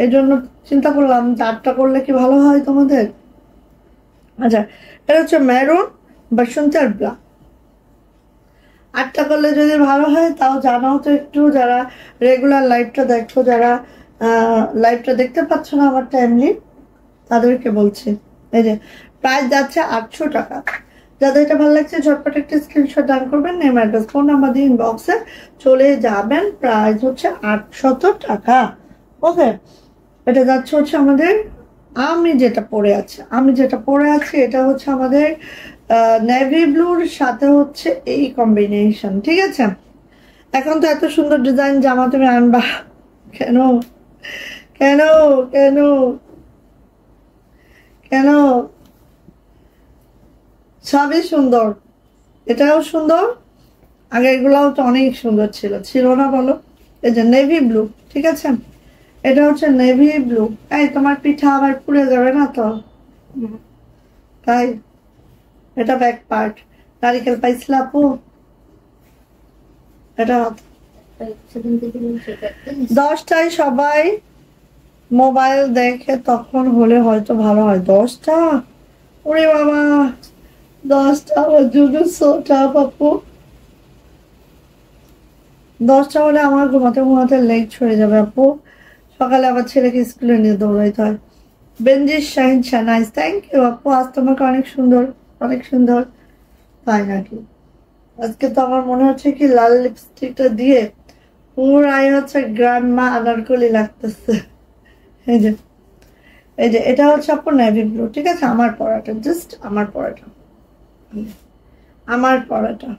এই জন্য চিন্তা করলাম যে 8টা করলে কি ভালো হয় তোমাদের। আচ্ছা, এটা হচ্ছে মেরুন, বাসন্তী আর ব্ল্যাক। 8টা করলে যদি ভালো হয় তাও জানাও তো একটু, যারা রেগুলার লাইভটা দেখো, যারা লাইভটা দেখতে পাচ্ছ না আমার টাইমলি, তাদেরকে বলছি। এই যে প্রাইস যাচ্ছে 800 টাকা। যাদের এটা ভালো লাগছে ঝটপট একটা স্ক্রিনশট ডান করবেন, নেম অ্যাড্রেস ফোন নাম্বার দিয়ে ইনবক্সে চলে যাবেন। প্রাইস হচ্ছে 800 টাকা, ওকে। এটা যাচ্ছে হচ্ছে আমাদের, আমি যেটা পরে আছি এটা হচ্ছে আমাদের নেভি ব্লুর সাথে হচ্ছে এই কম্বিনেশন, ঠিক আছে? এখন তো এত সুন্দর ডিজাইন জামা তুমি আনবা কেন? কেন কেন কেন? সবই সুন্দর, এটাও সুন্দর, আগে এগুলাও তো অনেক সুন্দর ছিল না বলো? এই যে নেভি ব্লু, ঠিক আছে, এটা হচ্ছে নেভি ব্লু। এই তোমার পিঠা আবার পুড়ে যাবে না তো? তাই এটা ব্যাক পার্ট, নারিকেল পাইছিল আপু, এটা 10টায় সবাই মোবাইল দেখে তখন হলে হয়তো ভালো হয়। 10টা? ওরে বাবা, 10টা আমার জন্য সোটা আপু। 10টা হলে আমার ঘুমাতে লেট হয়ে যাবে আপু, সকালে আবার ছেলেকে স্কুলে নিয়ে দৌড়াইতে হয়। বেনজির শাহিন নাইস, থ্যাংক ইউ আপু, আজ তোমাকে অনেক সুন্দর। তাই নাকি? আজকে তো আমার মনে হচ্ছে কি লাল লিপস্টিকটা দিয়ে পুরাই হচ্ছে গ্র্যান্ডমা আনারকলি লাগতেছে। এই যে এটা হচ্ছে আপু নেভি ব্লু, ঠিক আছে, আমার পরাটা, জাস্ট আমার পরাটা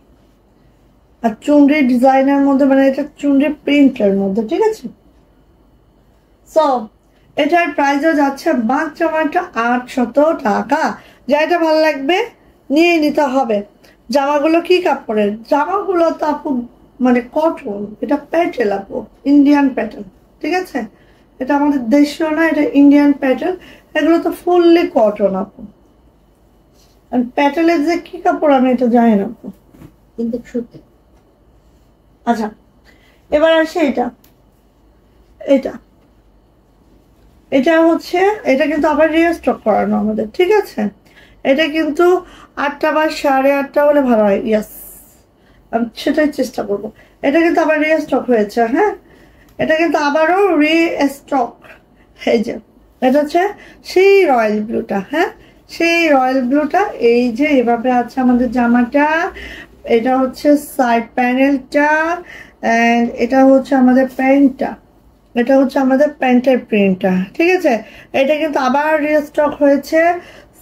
আর চুনরি ডিজাইনের মধ্যে, মানে এটা চুনরি প্রিন্টের মধ্যে, ঠিক আছে। সো এটার প্রাইসও যাচ্ছে মাত্র 800 টাকা। যেটা ভালো লাগবে নিয়ে নিতে হবে। জামাগুলো কি কাপড়ের? জামাগুলো তো আপু মানে কটন, এটা প্যাটেল আপু, ইন্ডিয়ান প্যাটার্ন, ঠিক আছে? এটা আমাদের দেশীয় না, এটা ইন্ডিয়ান প্যাটার্ন। এগুলো তো ফুললি কটন আপু। প্যাটেলের যে কি কাপড় আমি এটা জানি না আপু, কিন্তু সুতি। আচ্ছা এবার আসে এটা, এটা এটা হচ্ছে, এটা কিন্তু আবার রিস্টক করানো আমাদের, ঠিক আছে? এটা কিন্তু 8টা বা 8:30 হলে ভালো হয়। ইয়াস, আমি সেটাই চেষ্টা করবো। এটা কিন্তু আবার রিস্টক হয়েছে, হ্যাঁ, এটা কিন্তু আবারও রিস্টক। এই যে এটা হচ্ছে সেই রয়্যাল ব্লুটা, হ্যাঁ, সেই রয়্যাল ব্লুটা। এই যে এভাবে আছে আমাদের জামাটা, এটা হচ্ছে সাইড প্যানেলটা, অ্যান্ড এটা হচ্ছে আমাদের প্যান্টটা, এটা হচ্ছে আমাদের প্যান্টের প্রিন্টটা, ঠিক আছে? এটা কিন্তু আবার রিস্টক হয়েছে,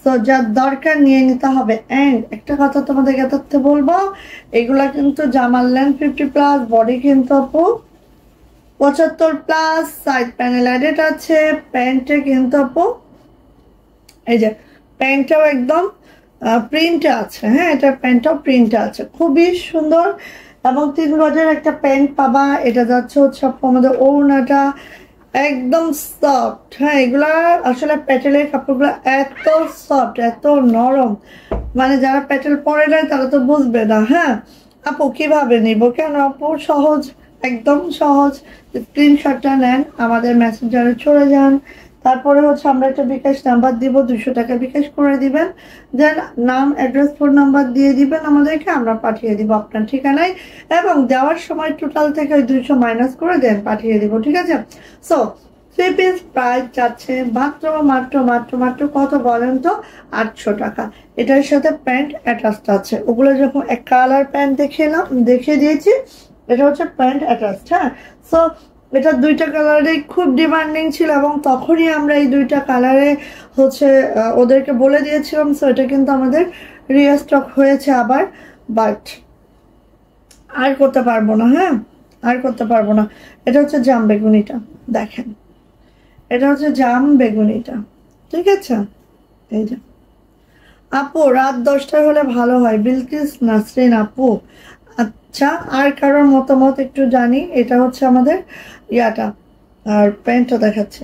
তো যার দরকার নিয়ে নিতে হবে। অ্যান্ড একটা কথা তোমাদেরকে তথ্য বলবো, এগুলা কিন্তু জামার লেন্থ 50+, বডি কিন্তু আপু 75+, সাইড প্যানেল অ্যাডেড আছে। প্যান্টে কিন্তু আপু এই যে প্যান্টটাও একদম প্রিন্টে আছে, হ্যাঁ, এটা প্যান্টটাও প্রিন্টে আছে, খুবই সুন্দর। এবং 3 গজের একটা প্যান্ট পাবা। এটা যাচ্ছে হচ্ছে আপু আমাদের ওড়নাটা একদম সফট, হ্যাঁ, এগুলা আসলে প্যাটেলের কাপড়গুলো এত সফট, এত নরম, মানে যারা প্যাটেল পরে নেয় তারা তো বুঝবে না। হ্যাঁ আপু কিভাবে নিব? কেন আপু, সহজ, একদম সহজ। স্ক্রিনশটটা নেন, আমাদের মেসেঞ্জারে চলে যান, তারপরে হচ্ছে আমরা একটা বিকাশ নাম্বার দিব, 200 টাকা বিকাশ করে দিবেন, দেন নাম, অ্যাড্রেস, ফোন নাম্বার দিয়ে দিবেন আমাদেরকে, আমরা পাঠিয়ে দিব আপনার ঠিকানায়। এবং দেওয়ার সময় টোটাল থেকে ওই 200 মাইনাস করে দেন পাঠিয়ে দিব, ঠিক আছে? সো 3 পিস প্রাইস যাচ্ছে মাত্র মাত্র মাত্র মাত্র কত বলেন তো? 800 টাকা। এটার সাথে প্যান্ট অ্যাটাচড আছে, ওগুলো যখন এক কালার প্যান্ট দেখিয়ে দিয়েছি, এটা হচ্ছে প্যান্ট অ্যাটাচড, হ্যাঁ। সো এটা 2টা কালারে খুব ডিমান্ডিং ছিল, এবং তখনই আমরা এই 2টা কালারে হচ্ছে ওদেরকে বলে দিয়েছিলাম। সো এটা কিন্তু আমাদের রিস্টক হয়েছে আবার, বাট আর করতে পারবো না, হ্যাঁ, আর করতে পারবো না। এটা হচ্ছে জাম বেগুনিটা, দেখেন, এটা হচ্ছে জাম বেগুনিটা, ঠিক আছে? এই যে আপু রাত 10টায় হলে ভালো হয়, বিলকিস নাসরিন আপু। আচ্ছা, আর কারোর মতামত একটু জানি। এটা হচ্ছে আমাদের ইয়াটা, আর প্যান্টটা দেখাচ্ছে।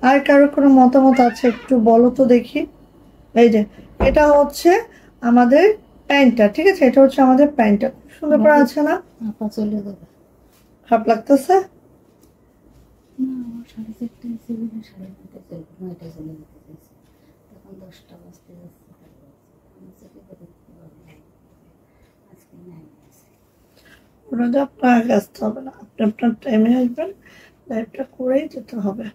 আর কারোর কোনো মতামত আছে একটু বলো তো দেখি। এই যে এটা হচ্ছে আমাদের প্যান্টটা, ঠিক আছে? এটা হচ্ছে আমাদের প্যান্টটা, সুন্দর করে আছে না? আপা চলে যাবে। খারাপ লাগতেছে? না, আমার 4:30 ছিল, 9:30 চলে যেতে চাইছে, তখন 10টা বাজতে যাচ্ছে। আজকে নাই, ওনাদের আপনার আসতে হবে না, আপনি আপনার টাইমে আসবেন, লাইভটা করেই যেতে হবে।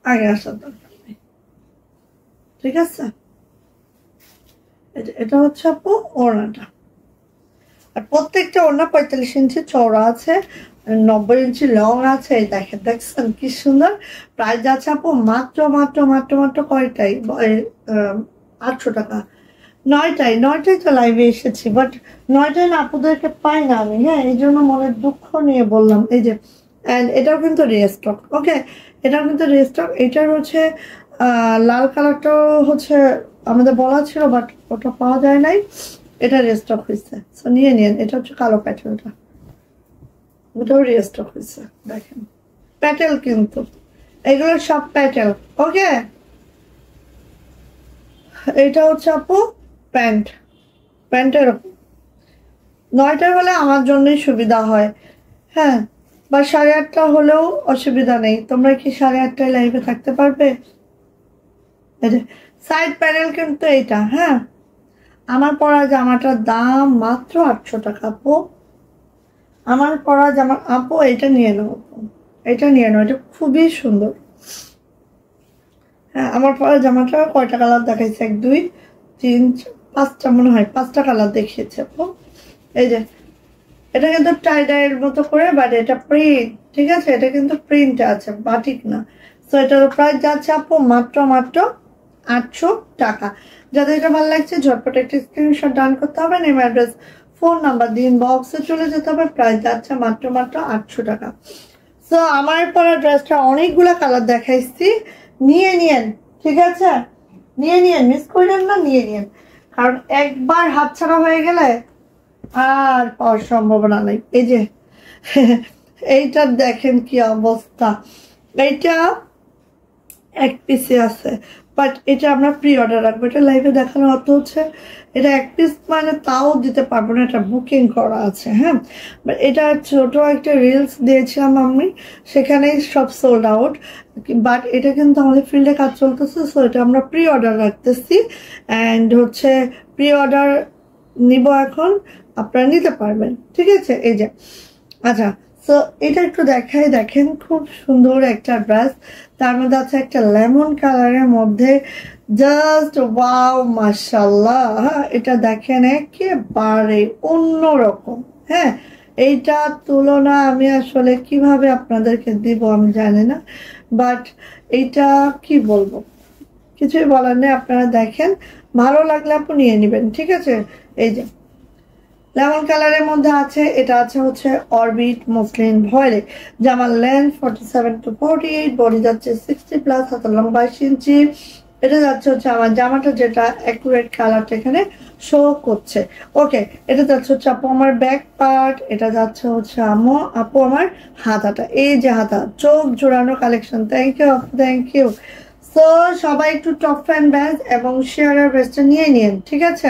আগে আসার দরকার নেই, ঠিক আছে? এটা হচ্ছে আপু ওড়নাটা, আর প্রত্যেকটা ওড়না 45 ইঞ্চি চওড়া আছে, 90 ইঞ্চি লং আছে। এই দেখেন, দেখছেন কি সুন্দর। প্রাইস যাচ্ছে আপু মাত্র মাত্র মাত্র মাত্র কয়টাই 800 টাকা। 9টায় তো লাইভে এসেছি, বাট 9টায় না আপুদেরকে পাই না আমি, হ্যাঁ, এই জন্য মনের দুঃখ নিয়ে বললাম। এই যে এটাও কিন্তু রিস্টক, ওকে, এটাও কিন্তু রিস্টক। এটার হচ্ছে লাল কালারটাও হচ্ছে আমাদের বলা ছিল, বাট ওটা পাওয়া যায় নাই, এটা রিস্টক হয়েছে। সো নিয়ে নিন, এটা হচ্ছে কালো প্যাটেলটা, ওটাও রিস্টক হয়েছে, দেখেন প্যাটেল কিন্তু, এগুলো সব প্যাটেল, ওকে। এটা হচ্ছে আপু প্যান্ট, প্যান্টের 9টায় হলে আমার জন্যই সুবিধা হয়, হ্যাঁ, বা 8:30 হলেও অসুবিধা নেই। তোমরা কি 8:30টায় লাইভে থাকতে পারবে? সাইড প্যানেল কিন্তু এইটা, হ্যাঁ। আমার পরা জামাটার দাম মাত্র 800 টাকা আপু। আমার পরা জামা আপু, এটা নিয়ে নাও আপু, এটা নিয়ে নাও, এটা খুবই সুন্দর। হ্যাঁ, আমার পরা জামাটা কয়টা কালার দেখাইছে? 1 2 3 5টা মনে হয়, 5টা কালার দেখিয়েছে আপু। এই যে এটা কিন্তু টাই ডাইয়ের মতো করে, বাট এটা প্রিন্ট, ঠিক আছে? এটা কিন্তু প্রিন্ট আছে, বাটিক না। সো এটার প্রাইস যাচ্ছে আপু মাত্র মাত্র 800 টাকা। যাদের এটা ভালো লাগছে ঝটপট একটা স্ক্রিনশট ডান করতে হবে, নেম, অ্যাড্রেস, ফোন নাম্বার দিন, বক্সে চলে যেতে হবে। প্রাইস যাচ্ছে মাত্র মাত্র 800 টাকা। সো আমার পরা ড্রেসটা অনেকগুলো কালার দেখাইছি, নিয়ে নিয়েন, ঠিক আছে? নিয়ে নিয়েন, মিস করলেন না, নিয়ে নিয়েন। কারণ একবার হাতছাড়া হয়ে গেলে আর পাওয়ার সম্ভাবনা নেই। এই যে এইটা দেখেন কি অবস্থা, এইটা এক পিসে আছে, বাট এটা আমরা প্রি অর্ডার রাখবো। এটা লাইভে দেখানো অর্থ হচ্ছে এটা এক পিস মানে তাও দিতে পারবো না, এটা বুকিং করা আছে। হ্যাঁ, বাট এটা ছোট একটা রিলস দিয়েছিলাম আমি, সেখানেই সব সোল্ড আউট। বাট এটা কিন্তু আমাদের ফিল্ডে কাজ চলতেছে, সো এটা আমরা প্রি অর্ডার রাখতেছি। অ্যান্ড হচ্ছে প্রি অর্ডার নিব এখন, আপনারা নিতে পারবেন, ঠিক আছে। এই যে আচ্ছা, তো এটা একটু দেখাই, দেখেন খুব সুন্দর একটা ব্রাশ, তার মধ্যে আছে একটা লেমন কালারের মধ্যে, জাস্ট ওয়াও মাশাআল্লাহ। হ্যাঁ, এটা দেখেন একেবারে অন্যরকম। হ্যাঁ, এইটার তুলনা আমি আসলে কিভাবে আপনাদেরকে দিব আমি জানি না, বাট এইটা কি বলবো, কিছুই বলার নেই। আপনারা দেখেন, ভালো লাগলে আপনি নিয়ে নেবেন, ঠিক আছে। এই যে লেমন কালারের মধ্যে আছে, এটা আছে হচ্ছে অরবিট মসলিন ভয়েলে, জামার লেন্থ 47 to 48, বডি যাচ্ছে 60+, হাতের লম্বা 22 ইঞ্চি। এটা যাচ্ছে হচ্ছে আমার জামাটা যেটা অ্যাকুরেট কালারটা এখানে শো করছে। ওকে, এটা যাচ্ছে হচ্ছে আপু আমার ব্যাক পার্ট, এটা যাচ্ছে হচ্ছে আপু আমার হাতাটা। এই যে হাতা চোখ জোড়ানো কালেকশন। থ্যাংক ইউ আপু, থ্যাংক ইউ। সো সবাই একটু টপ ফ্যান ব্যাজ এবং শেয়ারের ব্যাজটা নিয়ে নিন, ঠিক আছে,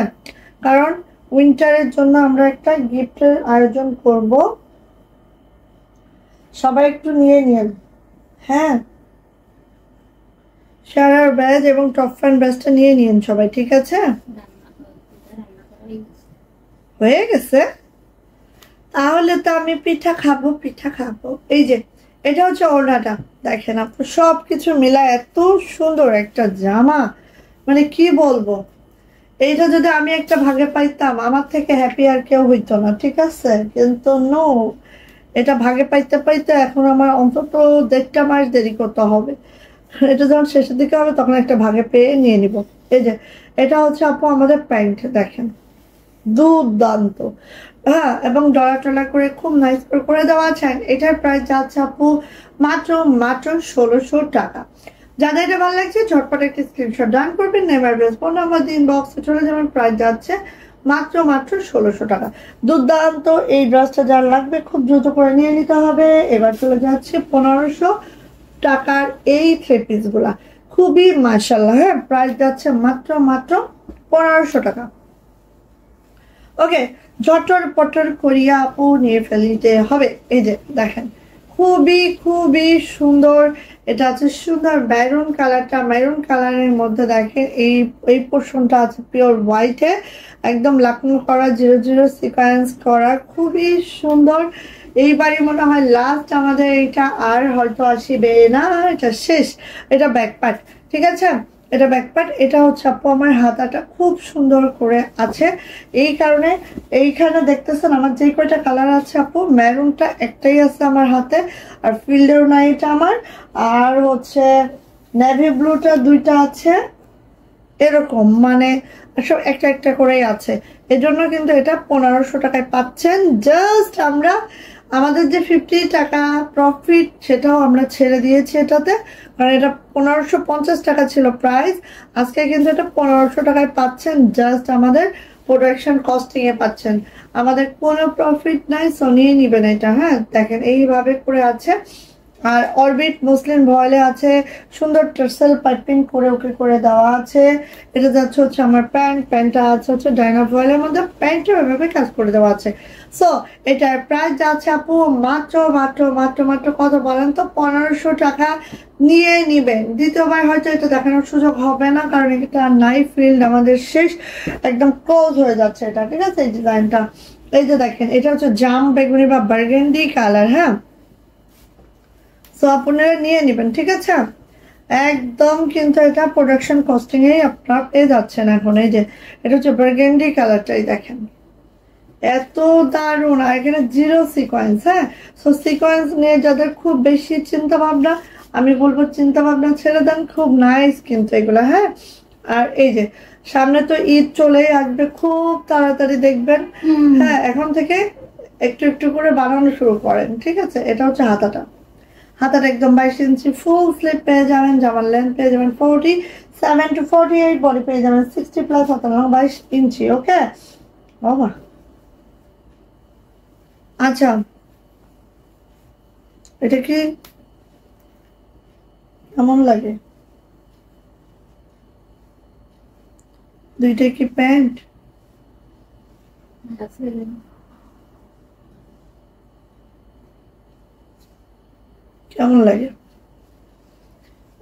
কারণ উইন্টারের জন্য আমরা একটা গিফটের আয়োজন করব, সবাই একটু নিয়ে নিন। হ্যাঁ, শেয়ার ব্যাজ এবং টপ ফ্যান ব্যাজটা নিয়ে নিন সবাই, ঠিক আছে। হয়ে গেছে, তাহলে তো আমি পিঠা খাবো, পিঠা খাবো। এই যে এটা হচ্ছে ওড়নাটা, দেখেন আপু সবকিছু মিলা এত সুন্দর একটা জামা, মানে কি বলবো। এইটা যদি আমি একটা ভাগে পাইতাম, আমার থেকে হ্যাপি আর কেউ হইতো না, ঠিক আছে। কিন্তু নো, এটা ভাগে পাইতে পাইতে এখন আমার অন্তত 1.5 মাস দেরি করতে হবে। এটা যখন শেষের দিকে হবে তখন একটা ভাগে পেয়ে নিয়ে নিব। এই যে এটা হচ্ছে আপু আমাদের প্যান্ট, দেখেন দুর্দান্ত। হ্যাঁ, এবং ডলা টলা করে খুব নাইস করে দেওয়া আছে। এটার প্রাইস যাচ্ছে আপু মাত্র 1600 টাকা। যাদের এটা ভালো লাগছে ঝটপট একটি স্ক্রিনশট ডান করবেন, নেম অ্যাড্রেস ফোন নাম্বার দিন, বক্সে চলে যাবেন। প্রাইস যাচ্ছে মাত্র 1600 টাকা। দুর্দান্ত এই ড্রেসটা যার লাগবে খুব দ্রুত করে নিয়ে নিতে হবে। এবার চলে যাচ্ছে 1500 টাকার এই থ্রি পিস গুলা, খুবই মাশাআল্লাহ। হ্যাঁ, প্রাইস যাচ্ছে মাত্র 1500 টাকা। ওকে, জটর পটর করিয়া আপু নিয়ে ফেলিতে হবে। এই যে দেখেন খুবই খুবই সুন্দর, এটা আছে সুন্দর মেরুন কালারটা, মেরুন কালারের মধ্যে দেখেন এই পোর্শনটা আছে পিওর হোয়াইটে, একদম লাকনো করা, 00 সিকোয়েন্স করা, খুবই সুন্দর। এইবারই মনে হয় লাস্ট আমাদের এটা, আর হয়তো আসিবে না, এটা শেষ। এটা ব্যাকপার্ট, ঠিক আছে, এটা ব্যাকপার্ট। এটা হচ্ছে আপু আমার হাতাটা খুব সুন্দর করে আছে, এই কারণে এইখানে দেখতেছেন আমার যে কয়টা কালার আছে আপু, মেরুনটা একটাই আছে আমার হাতে, আর ফিল্ডেও নাই এটা আমার, আর হচ্ছে নেভি ব্লুটা 2টা আছে, এরকম মানে সব একটা একটা করেই আছে। এজন্য কিন্তু এটা 1500 টাকায় পাচ্ছেন। জাস্ট আমরা আমাদের যে 50 টাকা প্রফিট সেটাও আমরা ছেড়ে দিয়েছি এটাতে, কারণ এটা 1550 টাকা ছিল প্রাইস, আজকে কিন্তু এটা 1500 টাকায় পাচ্ছেন। জাস্ট আমাদের প্রোডাকশন কস্টিং এ পাচ্ছেন, আমাদের কোনো প্রফিট নাই, সো নিয়ে নিবেন এটা। হ্যাঁ, দেখেন এইভাবে করে আছে, আর অরবিট মুসলিম ভয়েলে আছে, সুন্দর টার্সেল পাইপিং করে ওকে করে দেওয়া আছে। এটা যাচ্ছে হচ্ছে আমার প্যান্টটা আছে হচ্ছে ডাইনা ভয়েলের মধ্যে, প্যান্টটা ওইভাবে কাজ করে দেওয়া আছে। সো এটার প্রাইস যাচ্ছে আপু মাত্র মাত্র মাত্র মাত্র কত বলেন তো, 1500 টাকা। নিয়ে নিবেন, দ্বিতীয়বার হয়তো এটা দেখানোর সুযোগ হবে না, কারণ এটা নাই, ফিল্ড আমাদের শেষ, একদম ক্লোজ হয়ে যাচ্ছে এটা, ঠিক আছে। এই ডিজাইনটা এই যে দেখেন, এটা হচ্ছে জাম বেগুনি বা বার্গেন্ডি কালার। হ্যাঁ, সো আপনারা নিয়ে নেবেন, ঠিক আছে। একদম কিন্তু এটা প্রোডাকশন কস্টিং এ আপনারা পেয়ে যাচ্ছেন এখন। এই যে এটা হচ্ছে বার্গেন্ডি কালারটাই দেখেন, এত দারুণ, আর এখানে 0 সিকোয়েন্স। হ্যাঁ, সো সিকোয়েন্স নিয়ে যাদের খুব বেশি চিন্তা ভাবনা, আমি বলবো চিন্তা ভাবনা ছেড়ে দেন, খুব নাইস কিন্তু এগুলো। হ্যাঁ, আর এই যে সামনে তো ঈদ চলে আসবে, খুব তাড়াতাড়ি দেখবেন। হ্যাঁ, এখন থেকে একটু একটু করে বানানো শুরু করেন, ঠিক আছে। এটা হচ্ছে হাতাটা, হাতাটা একদম 22 ইঞ্চি ফুল স্লিপ পেয়ে যাবেন, জামার লেন্থ পেয়ে যাবেন 47 to 48, বডি পেয়ে যাবেন 60 প্লাস, হাতা লং 22 ইঞ্চি। ওকে বাবা, আচ্ছা এটা কি কেমন লাগে? দুইটা কি প্যান্ট? কেমন লাগে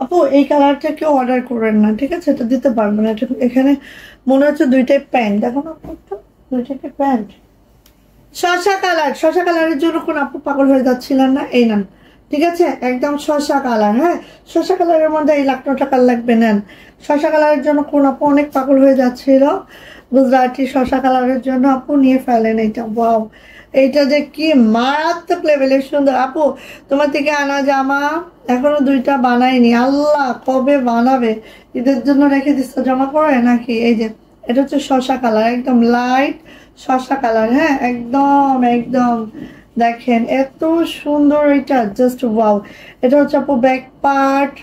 আপু? এই কালারটা কেউ অর্ডার করেন না, ঠিক আছে? এটা দিতে পারবো না। এটা এখানে মনে হচ্ছে দুইটাই প্যান্ট, দেখো না আপু, দুইটাই কি প্যান্ট? শসা কালার, শসা কালারের জন্য কোন আপু পাগল হয়ে যাচ্ছিলেন না? এই নেন, ঠিক আছে? একদম শসা কালার। হ্যাঁ, শসা কালারের মধ্যে এই লাখ টাকা লাগবে, নেন। শসা কালারের জন্য কোন আপু অনেক পাগল হয়ে যাচ্ছিল, গুজরাটি শসা কালারের জন্য আপু নিয়ে ফেলেন এটা। ওয়াও, এইটা যে কি মারাত্মক লেভেলের সুন্দর। আপু তোমার থেকে আনা জামা এখনো দুইটা বানাইনি, আল্লাহ কবে বানাবে? ঈদের জন্য রেখে দিচ্ছ জমা করে নাকি? এই যে এটা হচ্ছে শসা কালার, একদম লাইট শসা কালার। হ্যাঁ, একদম একদম দেখেন এত সুন্দর, এটা জাস্ট ওয়াও। এটা হচ্ছে আপু ব্যাক পার্ট,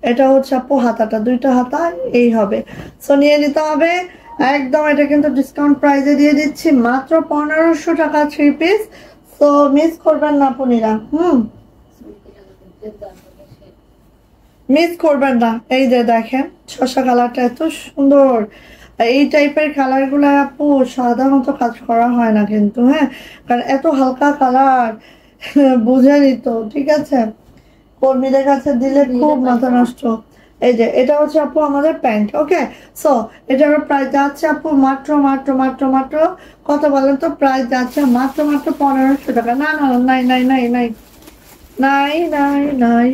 এটা হচ্ছে আপু হাতাটা, দুইটা হাতা এই হবে। সো নিয়ে নিতে হবে একদম। এটা কিন্তু ডিসকাউন্ট প্রাইসে দিয়ে দিচ্ছি মাত্র 1500 টাকা 3 পিস। সো মিস করবেন না আপুনিরা, মিস করবেন না। এই যে দেখেন শসা কালারটা এত সুন্দর। এই টাইপের কালার গুলো আপু সাধারণত কাজ করা হয় না কিন্তু, হ্যাঁ, কারণ এত হালকা কালার বুঝেনি তো, ঠিক আছে? কর্মীদের কাছে দিলে খুব মাথা নষ্ট। এই যে এটা হচ্ছে আপু আমাদের প্যান্ট। ওকে, সো এটার প্রাইস যাচ্ছে আপু মাত্র মাত্র মাত্র মাত্র কত বলেন তো? প্রাইস যাচ্ছে মাত্র মাত্র 1500 টাকা। না না, নাই নাই নাই নাই নাই নাই নাই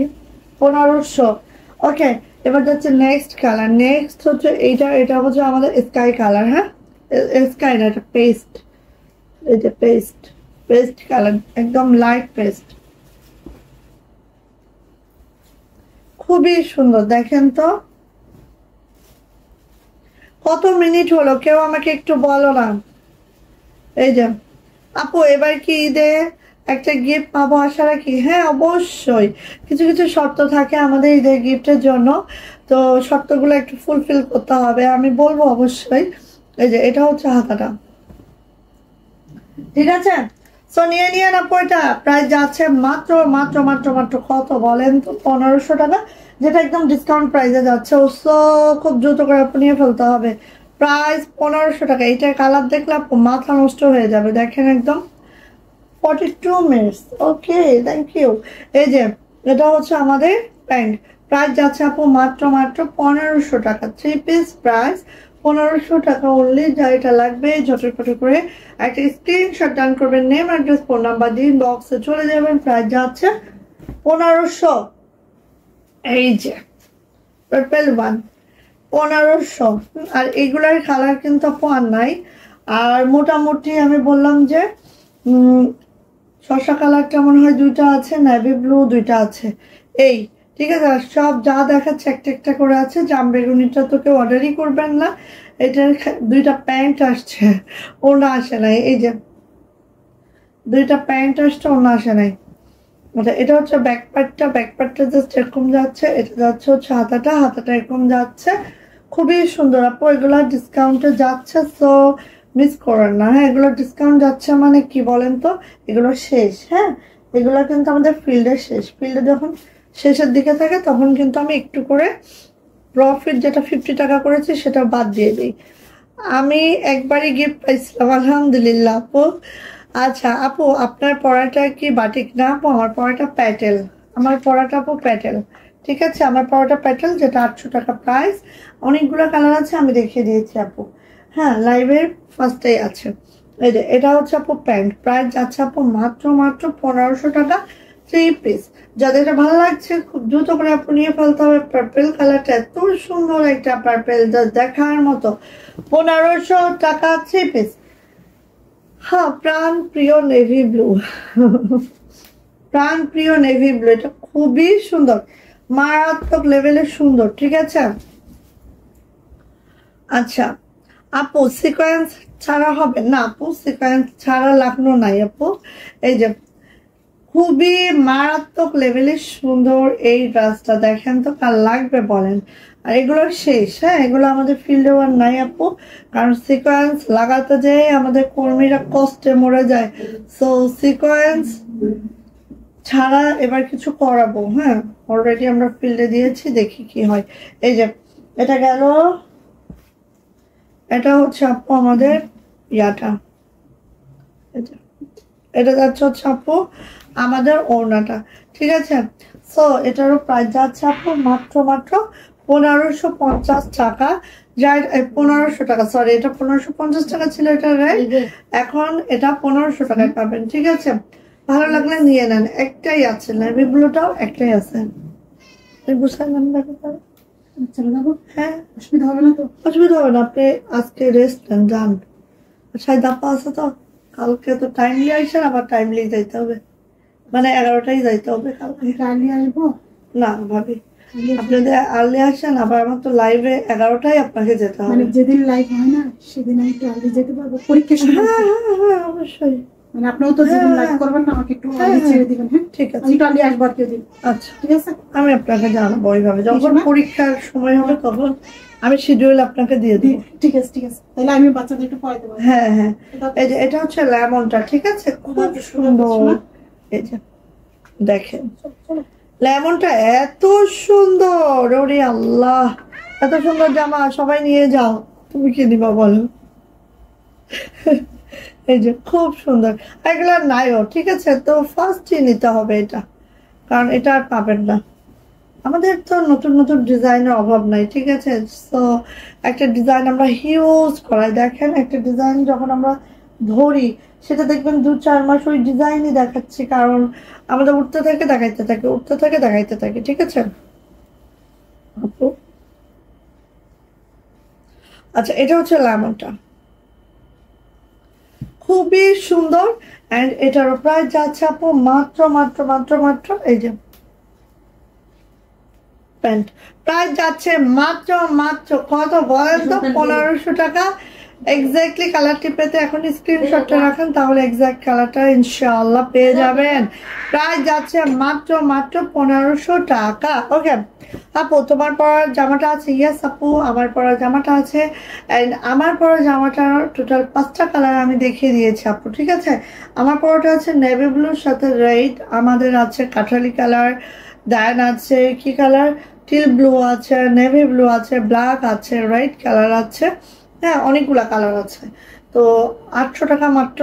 1500। ওকে, এবার যাচ্ছে নেক্সট কালার। নেক্সট হচ্ছে এইটা, এটা হচ্ছে আমাদের স্কাই কালার। হ্যাঁ, স্কাই না, এটা পেস্ট। এই যে পেস্ট, পেস্ট কালার, একদম লাইট পেস্ট, খুবই সুন্দর। দেখেন তো কত মিনিট হলো, কেউ আমাকে একটু বলো না। এই যে আপু এবার কি ঈদে একটা গিফট পাবো আশা রাখি? হ্যাঁ অবশ্যই, কিছু কিছু শর্ত থাকে আমাদের ঈদের গিফটের জন্য, তো শর্তগুলো একটু ফুলফিল করতে হবে, আমি বলবো অবশ্যই। এই যে এটা হচ্ছে হাতাটা, ঠিক আছে? সো নিয়ে নিয়ে না, এটা প্রাইস যাচ্ছে মাত্র মাত্র মাত্র মাত্র কত বলেন তো? 1500 টাকা, যেটা একদম ডিসকাউন্ট প্রাইসে যাচ্ছে। সো খুব দ্রুত করে আপনি নিয়ে ফেলতে হবে। প্রাইস 1500 টাকা। এইটার কালার দেখলে আপু মাথা নষ্ট হয়ে যাবে। দেখেন একদম 42 মিনিটস। Okay, thank you. এই যে এটা হচ্ছে আমাদের প্যান্ট, প্রাইস যাচ্ছে আপু মাত্র মাত্র 1500 টাকা 3 পিস। প্রাইস 1500 টাকা অনলি। যা এটা লাগবে ঝটপট করে একটা স্ক্রিনশট ডান করবেন, নেম অ্যাড্রেস ফোন নাম্বার দিন, বক্সে চলে যাবেন। প্রাইস যাচ্ছে 1500। এই যে পার্পল ওয়ান 1500। আর এগুলার কালার কিন্তু আপু আর নাই। আর মোটামুটি আমি বললাম যে শসা কালারটা মনে হয় দুইটা আছে, নেভি ব্লু দুইটা আছে, এই ঠিক আছে। আর সব যা দেখাচ্ছে একটা একটা করে আছে। জাম বেগুনিটা তো কেউ অর্ডারই করবেন না। এটার দুইটা প্যান্ট আসছে, ওনা আসে নাই। এই যে দুইটা প্যান্ট আসছে, ওনা আসে নাই। আচ্ছা, এটা হচ্ছে ব্যাকপার্টটা, ব্যাকপার্টটা জাস্ট এরকম যাচ্ছে। এটা যাচ্ছে হচ্ছে হাতাটা, হাতাটা এরকম যাচ্ছে। খুবই সুন্দর আপু, এগুলো ডিসকাউন্টে যাচ্ছে, সো মিস করেন না। হ্যাঁ, এগুলো ডিসকাউন্ট যাচ্ছে মানে কি বলেন তো? এগুলো শেষ। হ্যাঁ, এগুলো কিন্তু আমাদের ফিল্ডের শেষ। ফিল্ডে যখন শেষের দিকে থাকে তখন কিন্তু আমি একটু করে প্রফিট, যেটা 50 টাকা করেছি সেটা বাদ দিয়ে দিই। আমি একবারই গিফট পাইছিলাম, আলহামদুলিল্লাহ আপু। আচ্ছা আপু, আপনার পড়াটা কি বাটিক? না আপু, আমার পড়াটা প্যাটেল। আমার পড়াটা আপু প্যাটেল, ঠিক আছে? আমার পড়াটা প্যাটেল, যেটা 800 টাকা প্রাইস। অনেকগুলো কালার আছে, আমি দেখিয়ে দিয়েছি আপু। হ্যাঁ, লাইভের ফার্স্টেই আছে। এই যে এটা হচ্ছে আপু প্যান্ট, প্রাইস যাচ্ছে আপু মাত্র মাত্র 1500 টাকা 3 পিস। যাদের এটা ভালো লাগছে খুব দ্রুত করে আপু নিয়ে ফেলতে হবে। পার্পেল কালারটা এত সুন্দর একটা পার্পেল, যা দেখার মতো। 1500 টাকা 3 পিস। হ্যাঁ, প্রাণ প্রিয় নেভি ব্লু প্রাণ প্রিয় নেভি ব্লু, এটা খুবই সুন্দর, মারাত্মক লেভেলের সুন্দর, ঠিক আছে? আচ্ছা আপু, সিকোয়েন্স ছাড়া হবে না? আপু সিকোয়েন্স ছাড়া লাগানো নাই আপু। এই যে খুবই মারাত্মক লেভেলের সুন্দর এই ড্রেসটা। দেখেন তো কার লাগবে বলেন। আর এগুলোর শেষ, হ্যাঁ এগুলো আমাদের ফিল্ডে আর নাই আপু, কারণ সিকোয়েন্স লাগাতে যেয়ে আমাদের কর্মীরা কষ্টে মরে যায়। সো সিকোয়েন্স ছাড়া এবার কিছু করাবো, হ্যাঁ অলরেডি আমরা ফিল্ডে দিয়েছি, দেখি কি হয়। এই যে এটা গেল, এটা হচ্ছে আপু আমাদের ইয়াটা, এটা যাচ্ছে হচ্ছে আপু আমাদের ওড়নাটা, ঠিক আছে। সো এটারও প্রাইস যাচ্ছে আপু মাত্র 1550 টাকা। যার 1500 টাকা, সরি এটা 1550 টাকা ছিল এটা রেট, এখন এটা 1500 টাকায় পাবেন, ঠিক আছে। ভালো লাগলে নিয়ে নেন, একটাই আছে নেভি ব্লুটাও একটাই আছে। বুঝলাম ব্যাপারটা, চলে যাবো, হ্যাঁ অসুবিধা হবে না তো? অসুবিধা হবে না, আপনি আজকে রেস্ট নেন যান। সাইড আপা আছে তো, কালকে তো টাইমলি আইসেন, আবার টাইমলি যাইতে হবে, মানে 11টায় যাইতে হবে কালকে। আর্লি আসবো না ভাবি, আপনি যদি আর্লি আসেন, আবার আমার তো লাইভে 11টায় আপনাকে যেতে হবে। মানে যেদিন লাইভ হয় না সেদিন আমি একটু আর্লি যেতে পারবো পরীক্ষার সময়? হ্যাঁ অবশ্যই। মানে আপনিও তো যেদিন লাইভ করবেন না আমাকে একটু আর্লি ছেড়ে দিবেন, হ্যাঁ ঠিক আছে, আমি একটু আর্লি আসবো আর কেউ দিন। আচ্ছা ঠিক আছে, আমি আপনাকে জানাবো ওইভাবে, যখন পরীক্ষার সময় হবে তখন আমি শিডিউল আপনাকে দিয়ে দিই। ঠিক আছে ঠিক আছে, তাহলে আমি বাচ্চাদের একটু পড়াইতে পারবো। হ্যাঁ হ্যাঁ, এই যে এটা হচ্ছে লেমনটা, ঠিক আছে খুব সুন্দর। এই যে দেখেন লেমনটা এত সুন্দর, ওরে আল্লাহ এত সুন্দর জামা, সবাই নিয়ে যাও, তুমি কি দিবা বলো। এই যে খুব সুন্দর, এগুলো নাইও, ঠিক আছে। তো ফার্স্টই নিতে হবে এটা, কারণ এটা আর পাবেন না। আমাদের তো নতুন নতুন ডিজাইনের অভাব নাই, ঠিক আছে। তো একটা ডিজাইন আমরা হিউজ করাই, দেখেন একটা ডিজাইন যখন আমরা ধরি সেটা দেখবেন 2-4 মাস ওই ডিজাইনই দেখাচ্ছি, কারণ আমাদের উঠতে থাকে দেখাইতে থাকে, উঠতে থাকে দেখাইতে থাকে, ঠিক আছে আপু। আচ্ছা এটা হচ্ছে লেমনটা, খুবই সুন্দর। অ্যান্ড এটারও প্রাইস যাচ্ছে আপু মাত্র এই যে প্যান্ট প্রাইস যাচ্ছে মাত্র কত বলেন তো, 1500 টাকা। এক্স্যাক্টলি কালারটি পেতে এখন স্ক্রিনশটটা রাখেন, তাহলে এক্স্যাক্ট কালারটা ইনশাআল্লাহ পেয়ে যাবেন। প্রাইস যাচ্ছে মাত্র 1500 টাকা। ওকে আপু তোমার পরার জামাটা আছে? ইয়েস আপু আমার পরার জামাটা আছে। অ্যান্ড আমার পরার জামাটা টোটাল 5টা কালার আমি দেখিয়ে দিয়েছি আপু, ঠিক আছে। আমার পরাটা আছে নেভি ব্লুর সাথে রেড, আমাদের আছে কাঠালি কালার, দেন আছে কি কালার, টিল ব্লু আছে, নেভি ব্লু আছে, ব্ল্যাক আছে, রেড কালার আছে, হ্যাঁ অনেকগুলা কালার আছে। তো 800 টাকা মাত্র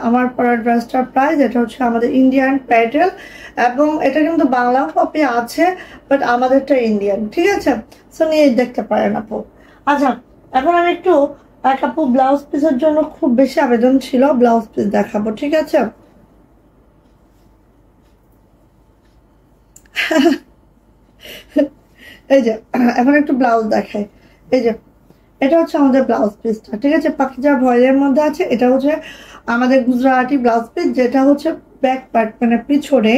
আমার পরার ড্রেসটার প্রাইস। এটা হচ্ছে আমাদের ইন্ডিয়ান প্যাটেল, এবং এটা কিন্তু বাংলা কপি আছে, বাট আমাদেরটা ইন্ডিয়ান, ঠিক আছে। সো নিয়ে দেখতে পারেন আপু। আচ্ছা এখন আমি একটু এক আপু ব্লাউজ পিসের জন্য খুব বেশি আবেদন ছিল, ব্লাউজ পিস দেখাবো, ঠিক আছে। এই যে এখন একটু ব্লাউজ দেখাই। এই যে এটা হচ্ছে আমাদের ব্লাউজ পিসটা, ঠিক আছে পাকিজা ভয়েলের মধ্যে আছে। এটা হচ্ছে আমাদের গুজরাটি ব্লাউজ পিস, যেটা হচ্ছে ব্যাক পার্ট মানে পিছনে,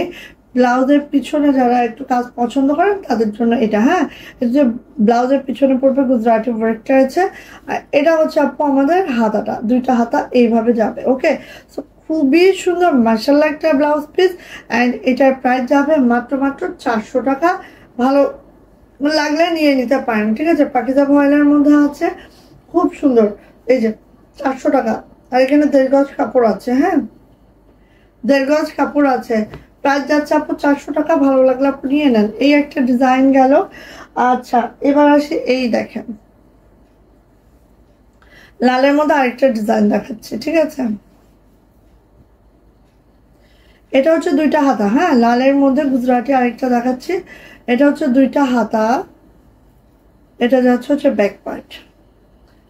ব্লাউজের পিছনে যারা একটু কাজ পছন্দ করেন তাদের জন্য এটা। হ্যাঁ এটা যে ব্লাউজের পিছনে পড়বে গুজরাটি ওয়ার্কটা আছে। আর এটা হচ্ছে আপু আমাদের হাতাটা, 2টা হাতা এইভাবে যাবে। ওকে সো খুবই সুন্দর মাশাআল্লাহ একটা ব্লাউজ পিস। অ্যান্ড এটার প্রাইস যাবে মাত্র 400 টাকা। ভালো লাগলে নিয়ে নিতে পারেন, ঠিক আছে। পাকিজা ভয়েলের মধ্যে আছে, খুব সুন্দর। এই যে 400 টাকা। আর এখানে 1.5 গজ কাপড় আছে, হ্যাঁ 1.5 গজ কাপড় আছে। প্রাইস যাচ্ছে আপু 400 টাকা। ভালো লাগলে আপনি নিয়ে নেন। এই একটা ডিজাইন গেল। আচ্ছা এবার আসি, এই দেখেন লালের মধ্যে আরেকটা ডিজাইন দেখাচ্ছি, ঠিক আছে। এটা হচ্ছে 2টা হাতা, হ্যাঁ লালের মধ্যে গুজরাটি আরেকটা দেখাচ্ছি। এটা হচ্ছে 2টা হাতা, এটা যাচ্ছে হচ্ছে ব্যাক পার্ট,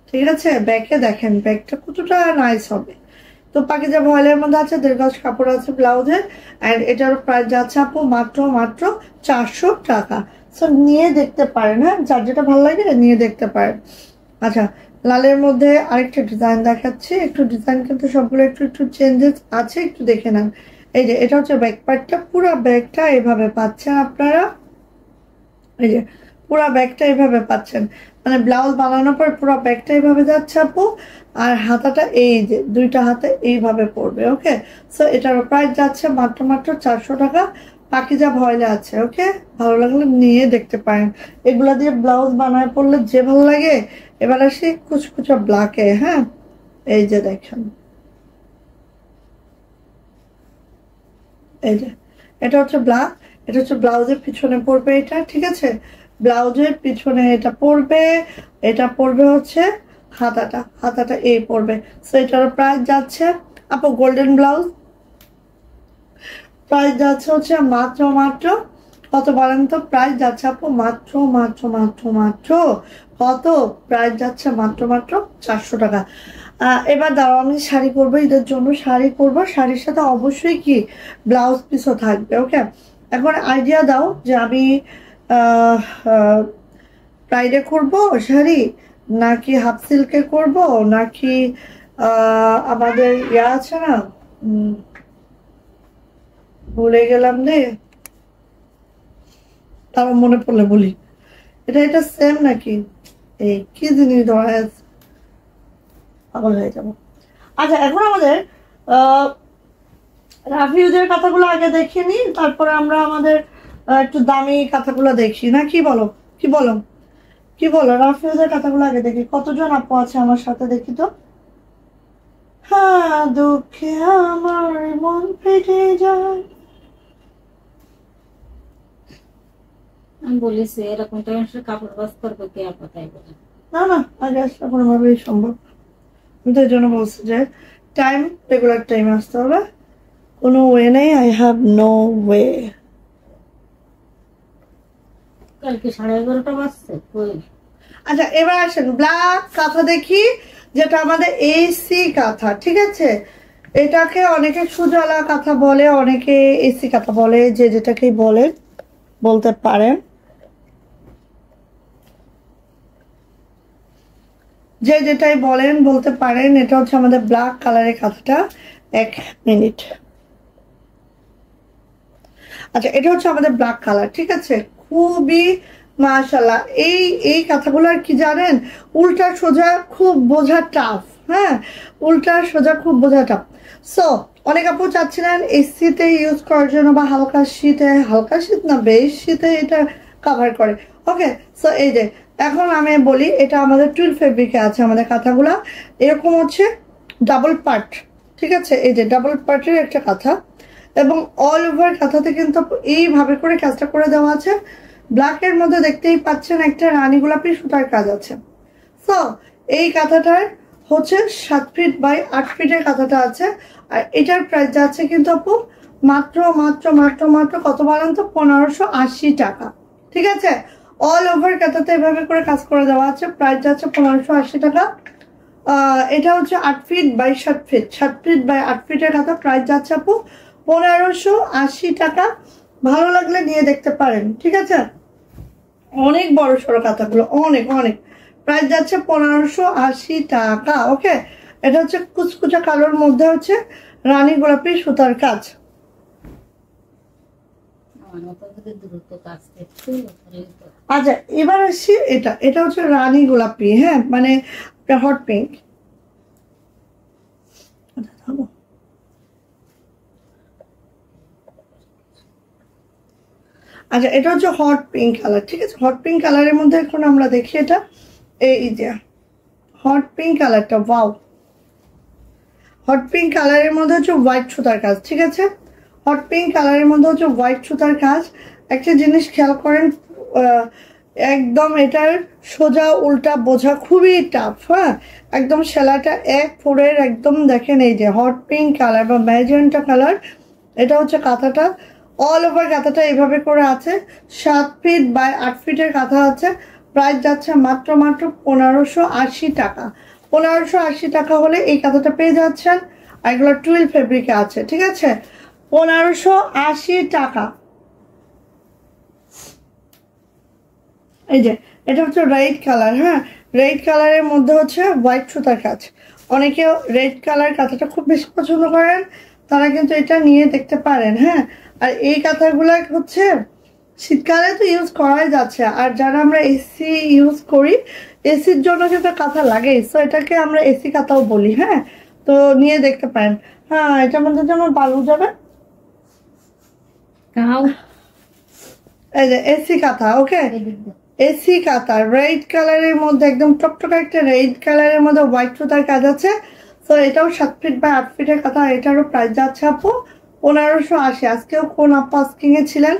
ঠিক আছে। ব্যাকে দেখেন ব্যাকটা কতটা নাইস হবে। তো পাকিজা ভয়েলের মধ্যে আছে, 1.5 গজ কাপড় আছে ব্লাউজের। অ্যান্ড এটার প্রাইস যাচ্ছে আপু মাত্র 400 টাকা। সো নিয়ে দেখতে পারেন, হ্যাঁ যার যেটা ভালো লাগে নিয়ে দেখতে পারেন। আচ্ছা লালের মধ্যে আরেকটা ডিজাইন দেখাচ্ছি, একটু ডিজাইন কিন্তু সবগুলো একটু চেঞ্জেস আছে, একটু দেখে নেন। এই যে এটা হচ্ছে ব্যাক পার্টটা, পুরো ব্যাগটা এইভাবে পাচ্ছেন আপনারা। এই যে পুরা ব্যাগটা এইভাবে পাচ্ছেন। মানে ব্লাউজ বানানোর পর পুরো ব্যাগটা এইভাবে যাচ্ছে আপু, আর হাতাটা এই যে দুইটা হাতে এইভাবে পড়বে। ওকে, সো এটার প্রাইস যাচ্ছে মাত্র মাত্র 400 টাকা। পাকিজা ভয়েলে আছে। ওকে, ভালো লাগলে নিয়ে দেখতে পারেন। এগুলা দিয়ে ব্লাউজ বানায় পড়লে যে ভালো লাগে। এবার আসি কুচকুচা ব্ল্যাকে। হ্যাঁ, এই যে দেখেন, এই যে এটা হচ্ছে ব্ল্যাক, এটা হচ্ছে ব্লাউজের পিছনে পড়বে এটা, ঠিক আছে? ব্লাউজের পিছনে এটা পড়বে, এটা পড়বে হচ্ছে হাতাটা, হাতাটা এই পড়বে। সো এটার প্রাইস যাচ্ছে আপু, গোল্ডেন ব্লাউজ প্রাইস যাচ্ছে হচ্ছে মাত্র মাত্র কত বলেন তো? প্রাইস যাচ্ছে আপু মাত্র মাত্র মাত্র মাত্র কত? প্রাইস যাচ্ছে মাত্র মাত্র 400 টাকা। এবার দাঁড়াও, আমি শাড়ি করবো, ঈদের জন্য শাড়ি করবো, শাড়ির সাথে অবশ্যই কি ব্লাউজ পিসও থাকবে। ওকে, এখন আইডিয়া দাও যে আমি ফ্রাইডে করবো শাড়ি, নাকি হাফ সিল্কে করবো, নাকি আমাদের ইয়া আছে না, ভুলে গেলাম রে, তার মনে পড়লে বলি। এটা এটা সেম নাকি? এই কি জিনিস ধরা আছে, পাগল হয়ে যাবো। আচ্ছা, এখন আমাদের রাফিউজের কথাগুলো আগে দেখিয়ে নিই, তারপরে আমরা আমাদের একটু দামি কথাগুলো দেখি, না কি বলো? কি বলো? কি বলো? রাফিউজের কথাগুলো আগে দেখি। কতজন আপু আছে আমার সাথে দেখি তো। হ্যাঁ, দুঃখে আমার মন ফেটে যায়। আমি বলেছি এরকম টাইমে কাপড় বাস করবো কে আপা, তাই বলে। না না, আগে আসলে কোনোভাবেই সম্ভব। আমি তো এই জন্য বলছি যে টাইম, রেগুলার টাইমে আসতে হবে। কোনো ওয়ে নেই, আই হ্যাভ নো ওয়ে। কালকে 11:30 বাজছে কই। আচ্ছা, এবার আসেন ব্ল্যাক কাঁথা দেখি, যেটা আমাদের এসি কাঁথা, ঠিক আছে? এটাকে অনেকে সুজলা কাঁথা বলে, অনেকে এসি কাঁথা বলে, যে যেটাকেই বলে বলতে পারেন, যে যেটাই বলেন বলতে পারেন। এটা হচ্ছে আমাদের ব্ল্যাক কালারের কাঁথাটা। 1 মিনিট। আচ্ছা, এটা হচ্ছে আমাদের ব্ল্যাক কালার, ঠিক আছে? খুবই মাশাআল্লাহ। এই এই কাঁথাগুলো আর কি জানেন, উল্টা সোজা খুব বোঝা টাফ। হ্যাঁ, উল্টা সোজা খুব বোঝা টাফ। সো অনেক আপু চাচ্ছিলেন এসিতে ইউজ করার জন্য, বা হালকা শীতে, হালকা শীত না বেশ শীতে এটা কভার করে। ওকে, সো এই যে এখন আমি বলি, এটা আমাদের টুইল ফেব্রিকে আছে আমাদের কাঁথাগুলা। এরকম হচ্ছে ডাবল পার্ট, ঠিক আছে? এই যে ডাবল পার্টের একটা কাঁথা, এবং অল ওভার কাঁথাতে কিন্তু এইভাবে করে কাজটা করে দেওয়া আছে। ব্ল্যাকের মধ্যে দেখতেই পাচ্ছেন একটা রানী গোলাপি সুতার কাজ আছে। সো এই কাঁথাটার হচ্ছে 7 ফিট বাই 8 ফিটের কাঁথাটা আছে। আর এটার প্রাইস যাচ্ছে কিন্তু আপু মাত্র মাত্র মাত্র মাত্র কত বলেন তো? 1580 টাকা, ঠিক আছে? অল ওভার কাঁথাতে এভাবে করে কাজ করে দেওয়া আছে। প্রাইস যাচ্ছে 1580 টাকা। এটা হচ্ছে 8 feet by 7 feet, 7 feet by 8 ফিটের কাঁথা। প্রাইস যাচ্ছে আপু 1580 টাকা। ভালো লাগলে নিয়ে দেখতে পারেন, ঠিক আছে? অনেক বড় সড়ো কাঁথাগুলো, অনেক অনেক। প্রাইস যাচ্ছে 1580 টাকা। ওকে, এটা হচ্ছে কুচকুচা কালোর মধ্যে হচ্ছে রানী গোলাপি সুতার কাজ। আচ্ছা, এবার আসছি এটা, এটা হচ্ছে রানী গোলাপি। হ্যাঁ, মানে হট পিঙ্ক। আচ্ছা, এটা হচ্ছে হট পিঙ্ক কালার, ঠিক আছে? হট পিঙ্ক কালারের মধ্যে এখন আমরা দেখি এটা, এই যে হট পিঙ্ক কালারটা। ওয়াও, হট পিঙ্ক কালারের মধ্যে হচ্ছে হোয়াইট সুতার কাজ, ঠিক আছে? হট পিঙ্ক কালারের মধ্যে হচ্ছে হোয়াইট সুতার কাজ। একটা জিনিস খেয়াল করেন, একদম এটার সোজা উল্টা বোঝা খুবই টাফ। হ্যাঁ, একদম সেলাইটা 1 ফোরের একদম। দেখেন এই যে হট পিঙ্ক কালার বা ম্যাজেন্টা কালার, এটা হচ্ছে কাঁথাটা। অল ওভার কাঁথাটা এইভাবে করে আছে। 7 ফিট বাই 8 ফিটের কাঁথা আছে। প্রাইস যাচ্ছে মাত্র মাত্র 1580 টাকা। 1580 টাকা হলে এই কাঁথাটা পেয়ে যাচ্ছেন। আর এগুলো টুইল ফেব্রিকে আছে, ঠিক আছে? 1580 টাকা। এই যে এটা হচ্ছে রেড কালার। হ্যাঁ, রেড কালারের মধ্যে হচ্ছে হোয়াইট সুতার কাজ। অনেকে রেড কালার কাঁথাটা খুব বেশি পছন্দ করেন, তারা কিন্তু এটা নিয়ে দেখতে পারেন। হ্যাঁ, আর এই কাঁথাগুলো হচ্ছে শীতকালে তো ইউজ করাই যাচ্ছে, আর যারা আমরা এসি ইউজ করি এসির জন্য কিন্তু কাঁথা লাগে, সো এটাকে আমরা এসি কাঁথাও বলি। হ্যাঁ, তো নিয়ে দেখতে পারেন। হ্যাঁ, এটার মধ্যে যেমন বালু যাবে, এই যে এসি কাঁথা। ওকে, এসি কাঁথা রেড কালারের মধ্যে, একদম টকটকা একটা রেড কালারের মধ্যে হোয়াইট সুতার কাজ আছে। তো এটাও 7 ফিট বা 8 ফিটের কাঁথা। এটারও প্রাইস যাচ্ছে আপু 1580। আজকেও কোন আপু আস্কিং এ ছিলেন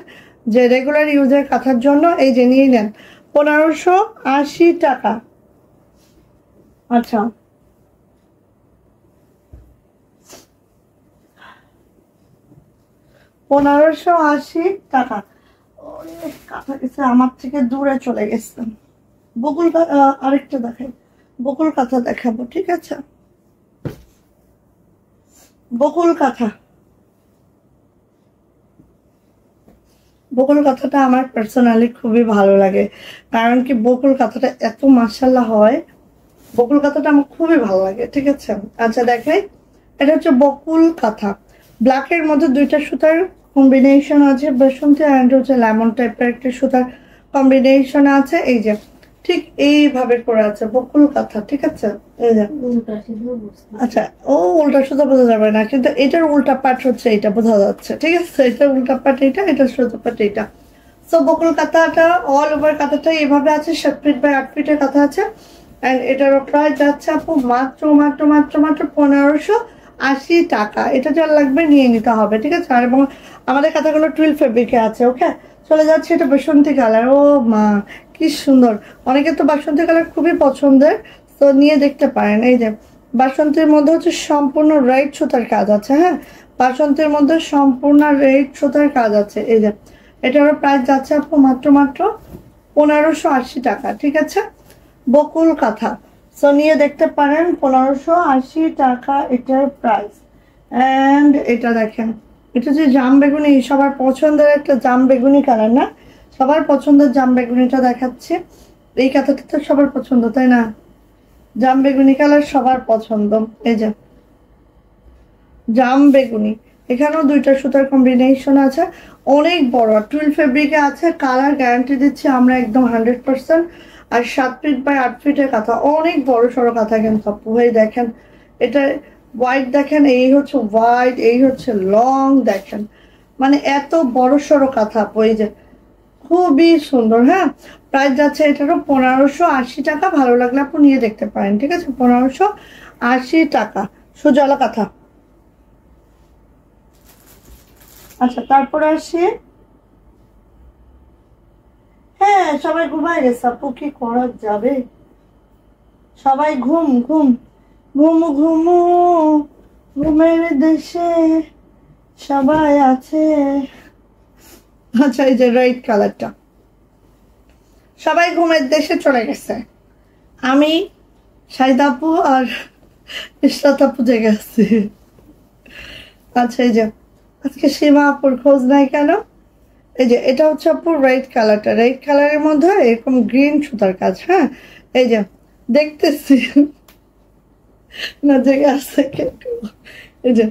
যে রেগুলার ইউজের কাঁথার জন্য, এই যে নিয়ে নেন 1580 টাকা। আচ্ছা, $1580। কাঁথা গেছে আমার থেকে দূরে চলে গেছে। বকুল আরেকটা দেখাই, বকুল কাঁথা দেখাবো, ঠিক আছে? বকুল কাঁথা, বকুল কাঁথাটা আমার পার্সোনালি খুবই ভালো লাগে, কারণ কি বকুল কাঁথাটা এত মাশাআল্লাহ হয়, বকুল কাঁথাটা আমার খুবই ভালো লাগে, ঠিক আছে? আচ্ছা দেখাই, এটা হচ্ছে বকুল কাঁথা। ব্ল্যাকের মধ্যে দুইটা সুতার কম্বিনেশন আছে, বসন্তী অ্যান্ড হচ্ছে লেমন টাইপের একটা সুতার কম্বিনেশন আছে। এই যে ঠিক এইভাবে করে আছে বকুল কাঁথা, ঠিক আছে? এই যে আচ্ছা, ও উল্টা সুতা বোঝা যাবে না, কিন্তু এটার উল্টা পাট হচ্ছে এটা বোঝা যাচ্ছে, ঠিক আছে? এটার উল্টা পাট এটা, এটার সোজা পাট এটা। সো বকুল কাঁথাটা অল ওভার কাঁথাটা এইভাবে আছে, 7 ফিট বাই 8 ফিটের কাঁথা আছে। অ্যান্ড এটারও প্রাইস যাচ্ছে আপু মাত্র মাত্র মাত্র মাত্র 1580 টাকা। এটা যার লাগবে নিয়ে নিতে হবে, ঠিক আছে? আর এবং আমাদের কাঁথাগুলো টুইল ফেব্রিকে আছে। ওকে, চলে যাচ্ছে এটা বাসন্তী কালার। ও মা, কি সুন্দর! অনেকের তো বাসন্তী কালার খুবই পছন্দের, তো নিয়ে দেখতে পারেন। এই যে বাসন্তীর মধ্যে হচ্ছে সম্পূর্ণ রেড সুতার কাজ আছে। হ্যাঁ, বাসন্তীর মধ্যে সম্পূর্ণ রেড সুতার কাজ আছে। এই যে এটারও প্রাইস যাচ্ছে আপু মাত্র মাত্র 1580 টাকা, ঠিক আছে? বকুল কাঁথা, সো নিয়ে দেখতে পারেন 1580 টাকা এটার প্রাইস। অ্যান্ড এটা দেখেন, এটা যে জাম বেগুনি, সবার পছন্দের একটা জাম বেগুনি কালার না? সবার পছন্দের জাম বেগুনিটা দেখাচ্ছে। এই কাঁথাটা তো সবার পছন্দ, তাই না? জাম বেগুনি কালার সবার পছন্দ। এই যে জাম বেগুনি, এখানেও দুইটা সুতার কম্বিনেশন আছে, অনেক বড় টুইল ফেব্রিকে আছে। কালার গ্যারান্টি দিচ্ছি আমরা একদম 100%। আর 7 ফিট বাই 8 ফিটের কাঁথা, অনেক বড় সড়ো কাঁথা কিন্তু আপু। এই দেখেন, এটা হোয়াইট দেখেন, এই হচ্ছে হোয়াইট, এই হচ্ছে লং, দেখেন মানে এত বড় সড়ো কাঁথা আপু। এই যে খুবই সুন্দর। হ্যাঁ, প্রাইস যাচ্ছে এটারও 1580 টাকা। ভালো লাগলে আপু নিয়ে দেখতে পারেন, ঠিক আছে? 1580 টাকা সুজলা কাঁথা। আচ্ছা, তারপরে আসি, হ্যাঁ সবাই ঘুমাই গেছে আপু, কি করা যাবে? সবাই ঘুম ঘুম ঘুম ঘুমু, ঘুমের দেশে সবাই আছে। আচ্ছা, এই যে রাইট কালারটা, সবাই ঘুমের দেশে চলে গেছে, আমি শাহিদা আপু আর ইশরাত আপু জেগে আছি। আচ্ছা, এই যে আজকে সীমা আপুর খোঁজ নাই কেন? এই যে এটা হচ্ছে আপু রেড কালারটা, রেড কালারের মধ্যে এরকম গ্রিন সুতার কাজ। হ্যাঁ, এই যে দেখতেছি না জেগে আসছে এই যে।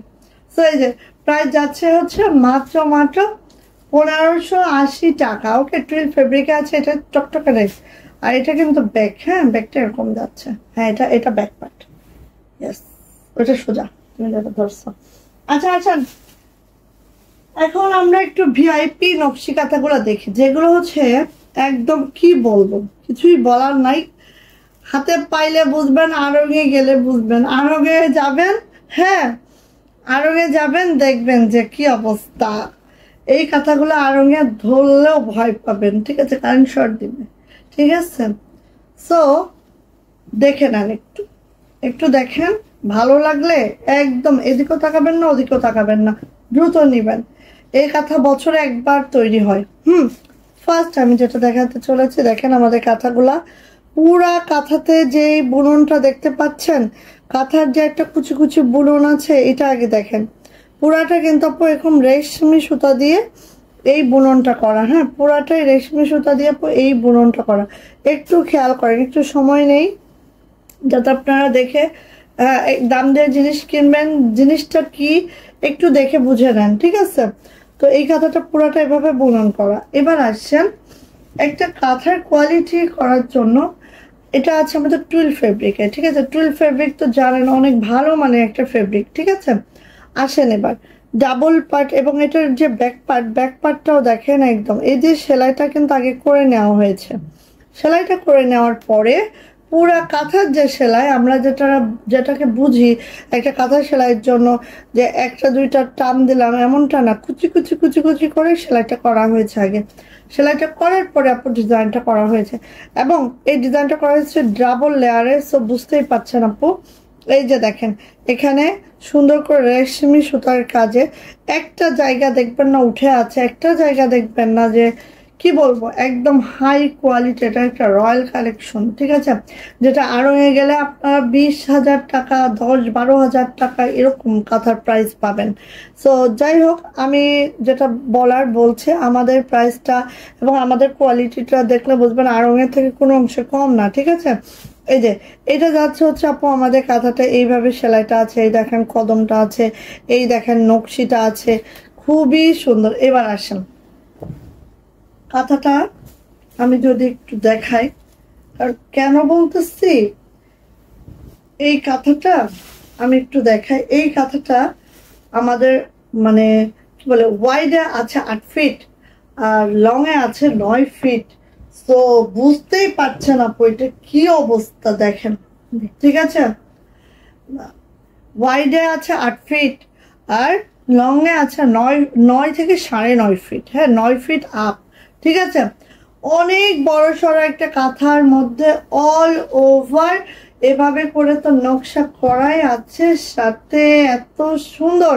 তো এই যে প্রাইস যাচ্ছে হচ্ছে মাত্র মাত্র 1580 টাকা। ওকে, টুইল ফেব্রিকে আছে, এটা টকটকা রেড। আর এটা কিন্তু ব্যাক, হ্যাঁ ব্যাকটা এরকম যাচ্ছে। হ্যাঁ, এটা ব্যাক পার্ট, ইয়েস, ওটা সোজা, তুমি যেটা ধরছো। আচ্ছা আচ্ছা, এখন আমরা একটু ভিআইপি নকশি কাঁথাগুলো দেখি, যেগুলো হচ্ছে একদম কি বলবো, কিছুই বলার নাই। হাতে পাইলে বুঝবেন, আরঙে গেলে বুঝবেন। আরঙে যাবেন, হ্যাঁ আরঙে যাবেন, দেখবেন যে কি অবস্থা। এই কাঁথাগুলো আরঙে ধরলেও ভয় পাবেন, ঠিক আছে? কারেন্ট শর্ট দিবে, ঠিক আছে? সো দেখে নেন, একটু একটু দেখেন, ভালো লাগলে একদম এদিকেও তাকাবেন না ওদিকেও তাকাবেন না, দ্রুত নিবেন। এই কাঁথা বছরে একবার তৈরি হয়। ফার্স্ট আমি যেটা দেখাতে চলেছি, দেখেন আমাদের কাঁথাগুলা, পুরা কাঁথাতে যে বুননটা দেখতে পাচ্ছেন, কাঁথার যে একটা কুচি কুচি বুনন আছে, এটা আগে দেখেন। পুরাটা কিন্তু আপু এরকম রেশমি সুতা দিয়ে এই বুননটা করা। হ্যাঁ, পুরাটাই রেশমি সুতা দিয়ে আপু এই বুননটা করা। একটু খেয়াল করেন, একটু সময় নেই যাতে আপনারা দেখে দাম দিয়ে জিনিস কিনবেন, জিনিসটা কি একটু দেখে বুঝে নেন, ঠিক আছে? তো এই কাঁথাটা পুরোটা এভাবে বুনন করা। এবার আসছেন একটা কাঁথার কোয়ালিটি করার জন্য, এটা আছে আমাদের টুইল ফেব্রিকে, ঠিক আছে। টুইল ফেব্রিক তো জানেন অনেক ভালো মানে একটা ফেব্রিক, ঠিক আছে। আসেন এবার ডাবল পার্ট, এবং এটার যে ব্যাক পার্টটাও দেখেন একদম এই যে সেলাইটা কিন্তু আগে করে নেওয়া হয়েছে। সেলাইটা করে নেওয়ার পরে পুরা কাঁথার যে সেলাই আমরা যেটাকে বুঝি একটা কাঁথার সেলাইয়ের জন্য যে একটা দুইটা টান দিলাম এমনটা না, কুচি কুচি কুচি কুচি করে সেলাইটা করা হয়েছে আগে। সেলাইটা করার পরে আপু ডিজাইনটা করা হয়েছে, এবং এই ডিজাইনটা করা হয়েছে ডাবল লেয়ারে। সো বুঝতেই পারছেন আপু, এই যে দেখেন এখানে সুন্দর করে রেশমি সুতার কাজে একটা জায়গা দেখবেন না উঠে আছে, একটা জায়গা দেখবেন না যে কি বলবো একদম হাই কোয়ালিটি। এটা একটা রয়্যাল কালেকশন, ঠিক আছে, যেটা আরো হয়ে গেলে আপনারা 20,000 টাকা 10-12,000 টাকা এরকম কাঁথার প্রাইস পাবেন। সো যাই হোক, আমি যেটা বলার বলছে আমাদের প্রাইসটা এবং আমাদের কোয়ালিটিটা দেখলে বুঝবেন আড়ংয়ের থেকে কোনো অংশে কম না, ঠিক আছে। এই যে এটা যাচ্ছে হচ্ছে আপু আমাদের কাঁথাটা এইভাবে সেলাইটা আছে, এই দেখেন কদমটা আছে, এই দেখেন নকশিটা আছে, খুবই সুন্দর। এবার আসেন কাঁথাটা আমি যদি একটু দেখাই, আর কেন বলতেছি এই কাঁথাটা আমি একটু দেখাই। এই কাঁথাটা আমাদের মানে কি বলে ওয়াইডে আছে 8 ফিট আর লং এ আছে 9 ফিট। তো বুঝতেই পারছেন আপু এটা কি অবস্থা দেখেন, ঠিক আছে। ওয়াইডে আছে 8 ফিট আর লং এ আছে 9 থেকে 9.5 ফিট, হ্যাঁ 9 ফিট আপ, ঠিক আছে। অনেক বড় সড়ো একটা কাঁথার মধ্যে অল ওভার এভাবে করে তো নকশা করাই আছে, সাথে এত সুন্দর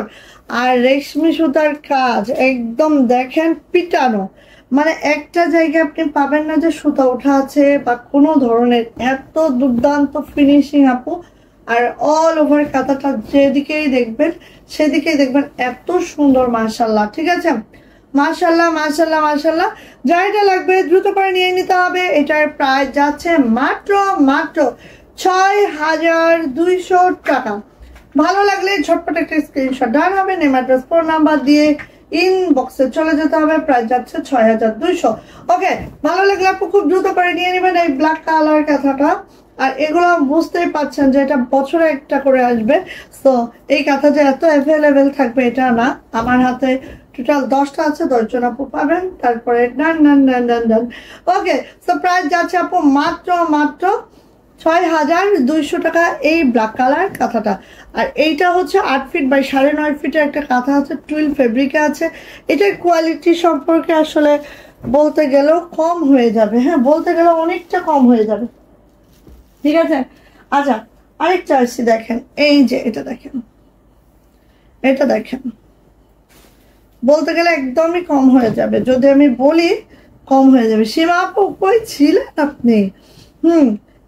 আর রেশমি সুতার কাজ একদম দেখেন পিটানো, মানে একটা জায়গায় আপনি পাবেন না যে সুতা ওঠা আছে বা কোনো ধরনের, এত দুর্দান্ত ফিনিশিং আপু। আর অল ওভার কাঁথাটা যেদিকেই দেখবেন সেদিকেই দেখবেন এত সুন্দর, মাশাল্লাহ, ঠিক আছে। মাশাল্লাহ মাশাল্লাহ মাশাল্লাহ। যা এটা লাগবে দ্রুত করে নিয়ে নিতে হবে। এটার প্রাইস যাচ্ছে মাত্র 6,200 টাকা। ভালো লাগলে ঝটপট একটা স্ক্রিনশট ডান হবে, নেম অ্যাড্রেস ফোন নাম্বার দিয়ে ইনবক্সে চলে যেতে হবে। প্রাইস যাচ্ছে 6,200। ওকে, ভালো লাগলে আপু খুব দ্রুত করে নিয়ে নেবেন এই ব্ল্যাক কালার কাঁথাটা। আর এগুলো বুঝতেই পারছেন যে এটা বছরে একটা করে আসবে। তো এই কাঁথা যে এত অ্যাভেলেবেল থাকবে এটা না, আমার হাতে টোটাল 10টা আছে, 10 জন আপু পাবেন। তারপরে ডান ডান ডান ডান ডান। ওকে, তো প্রাইস যাচ্ছে আপু মাত্র 6,200 টাকা এই ব্ল্যাক কালার কাঁথাটা। আর এইটা হচ্ছে 8 ফিট বাই 9.5 ফিটের একটা কাঁথা আছে, টুইল ফেব্রিকে আছে। এটার কোয়ালিটি সম্পর্কে আসলে বলতে গেলেও কম হয়ে যাবে, হ্যাঁ বলতে গেলে অনেকটা কম হয়ে যাবে, ঠিক আছে। আচ্ছা আরেকটা আসছি, দেখেন এই যে এটা দেখেন, এটা দেখেন বলতে গেলে একদমই কম হয়ে যাবে, যদি আমি বলি কম হয়ে যাবে। সীমা আপু কই ছিলেন আপনি?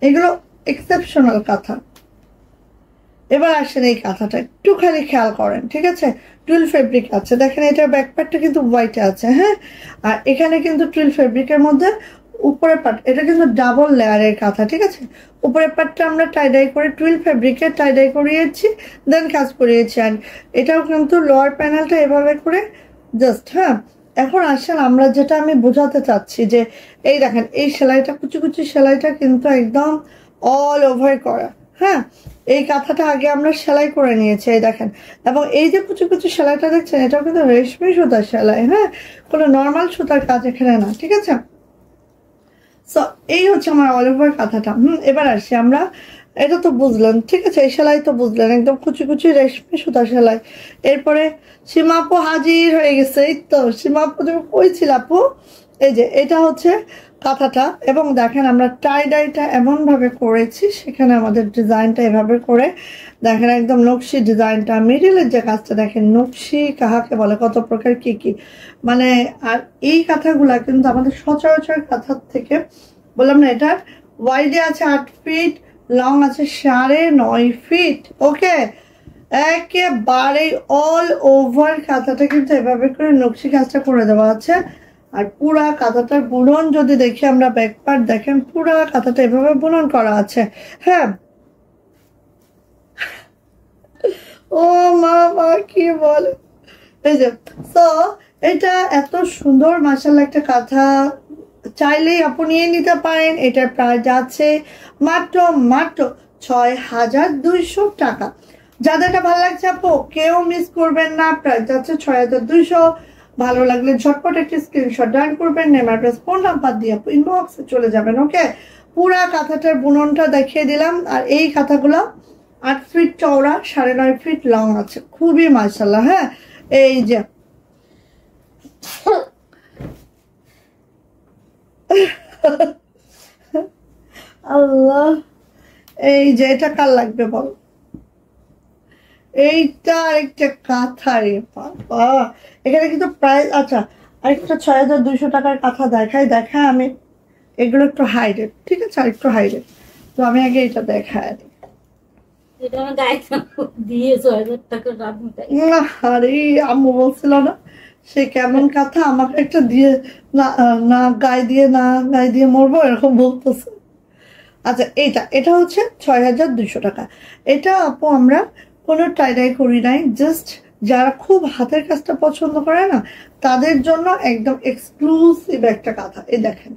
এগুলো এক্সেপশনাল কাঁথা। এবার আসেন এই কাঁথাটা একটু খালি খেয়াল করেন, ঠিক আছে। টুইল ফেব্রিক আছে, দেখেন এটার ব্যাকপার্টটা কিন্তু হোয়াইটে আছে, হ্যাঁ। আর এখানে কিন্তু টুইল ফেব্রিকের মধ্যে উপরের পার্ট, এটা কিন্তু ডাবল লেয়ারের কাঁথা, ঠিক আছে। উপরের পার্টটা আমরা টাইডাই করে টুইল ফেব্রিকের টাইডাই করিয়েছি, দেন কাজ করিয়েছি। আর এটাও কিন্তু লোয়ার প্যানেলটা এভাবে করে জাস্ট, হ্যাঁ। এখন আসেন আমরা যেটা আমি বোঝাতে চাচ্ছি যে এই দেখেন এই সেলাইটা কুচি কুচি সেলাইটা কিন্তু একদম অল ওভার করা, হ্যাঁ। এই কাঁথাটা আগে আমরা সেলাই করে নিয়েছি, এই দেখেন। এবং এই যে কুচি কুচি সেলাইটা দেখছেন এটাও কিন্তু রেশমি সুতার সেলাই, হ্যাঁ, কোনো নর্মাল সুতার কাজ এখানে না, ঠিক আছে। সো এই হচ্ছে আমার অল ওভার কাঁথাটা। এবার আসি আমরা, এটা তো বুঝলেন, ঠিক আছে। এই সেলাই তো বুঝলেন একদম কুচি কুচি রেশমি সুতা সেলাই। এরপরে সীমাপু হাজির হয়ে গেছে, এই তো সীমাপু তুমি কই ছিল আপু? এই যে এটা হচ্ছে কাঁথাটা, এবং দেখেন আমরা টাই ডাইটা এমন ভাবে করেছি, সেখানে আমাদের ডিজাইনটা এভাবে করে দেখেন একদম নকশি ডিজাইনটা, মিডিলের যে কাজটা দেখেন নকশি কাহাকে বলে, কত প্রকার কি কি মানে। আর এই কাঁথাগুলা কিন্তু আমাদের সচরাচর কাঁথার থেকে বললাম না, এটা ওয়াইডে আছে 8 ফিট, লং আছে 9.5 ফিট। ওকে, একেবারে অল ওভার কাঁথাটা কিন্তু এভাবে করে নকশি কাজটা করে দেওয়া আছে। আর পুরা কাঁথাটার বুনন যদি দেখি আমরা, ব্যাক পার্ট দেখেন পুরা কাঁথাটা এভাবে বুনন করা আছে, হ্যাঁ। ও মা কি বলে, এই যে তো এটা এত সুন্দর মাশাআল্লাহ একটা কাঁথা, চাইলেই আপনি নিয়ে নিতে পারেন। এটার প্রাইস আছে মাত্র মাত্র ৬,২০০ টাকা। যাদেরটা ভালো লাগছে আপু কেউ মিস করবেন না, প্রাইস আছে ৬,২০০। ভালো লাগলে ঝটপট একটি স্ক্রিনশট ডান করবেন, নেম অ্যাড্রেস ফোন নাম্বার দিয়ে আপু ইনবক্সে চলে যাবেন। ওকে, পুরা কাঁথাটার বুননটা দেখিয়ে দিলাম। আর এই কাঁথাগুলো ৮ ফিট চওড়া, ৯.৫ ফিট লং আছে, খুবই মাশাআল্লাহ। হ্যাঁ, এই যে আল্লাহ, এই যে এটা কার লাগবে বল? এইটা একটা কাঁথা রে বাবা, এখানে কিন্তু প্রাইস। আচ্ছা, আরেকটা ৬,২০০ টাকার কাঁথা দেখায় আমি। এগুলো একটু হাই রেট, ঠিক আছে, আর একটু হাই রেট। তো আমি আগে এটা দেখায় দিই। আরে আম্মু বলছিল না সে কেমন কাঁথা, আমাকে একটা দিয়ে না গায়ে দিয়ে মরবো, এরকম বলতেছে। আচ্ছা, এটা হচ্ছে ৬,২০০ টাকা। এটা আপু আমরা কোনো টাইডাই করি নাই, জাস্ট যারা খুব হাতের কাজটা পছন্দ করে না তাদের জন্য একদম এক্সক্লুসিভ একটা কাঁথা। এই দেখেন,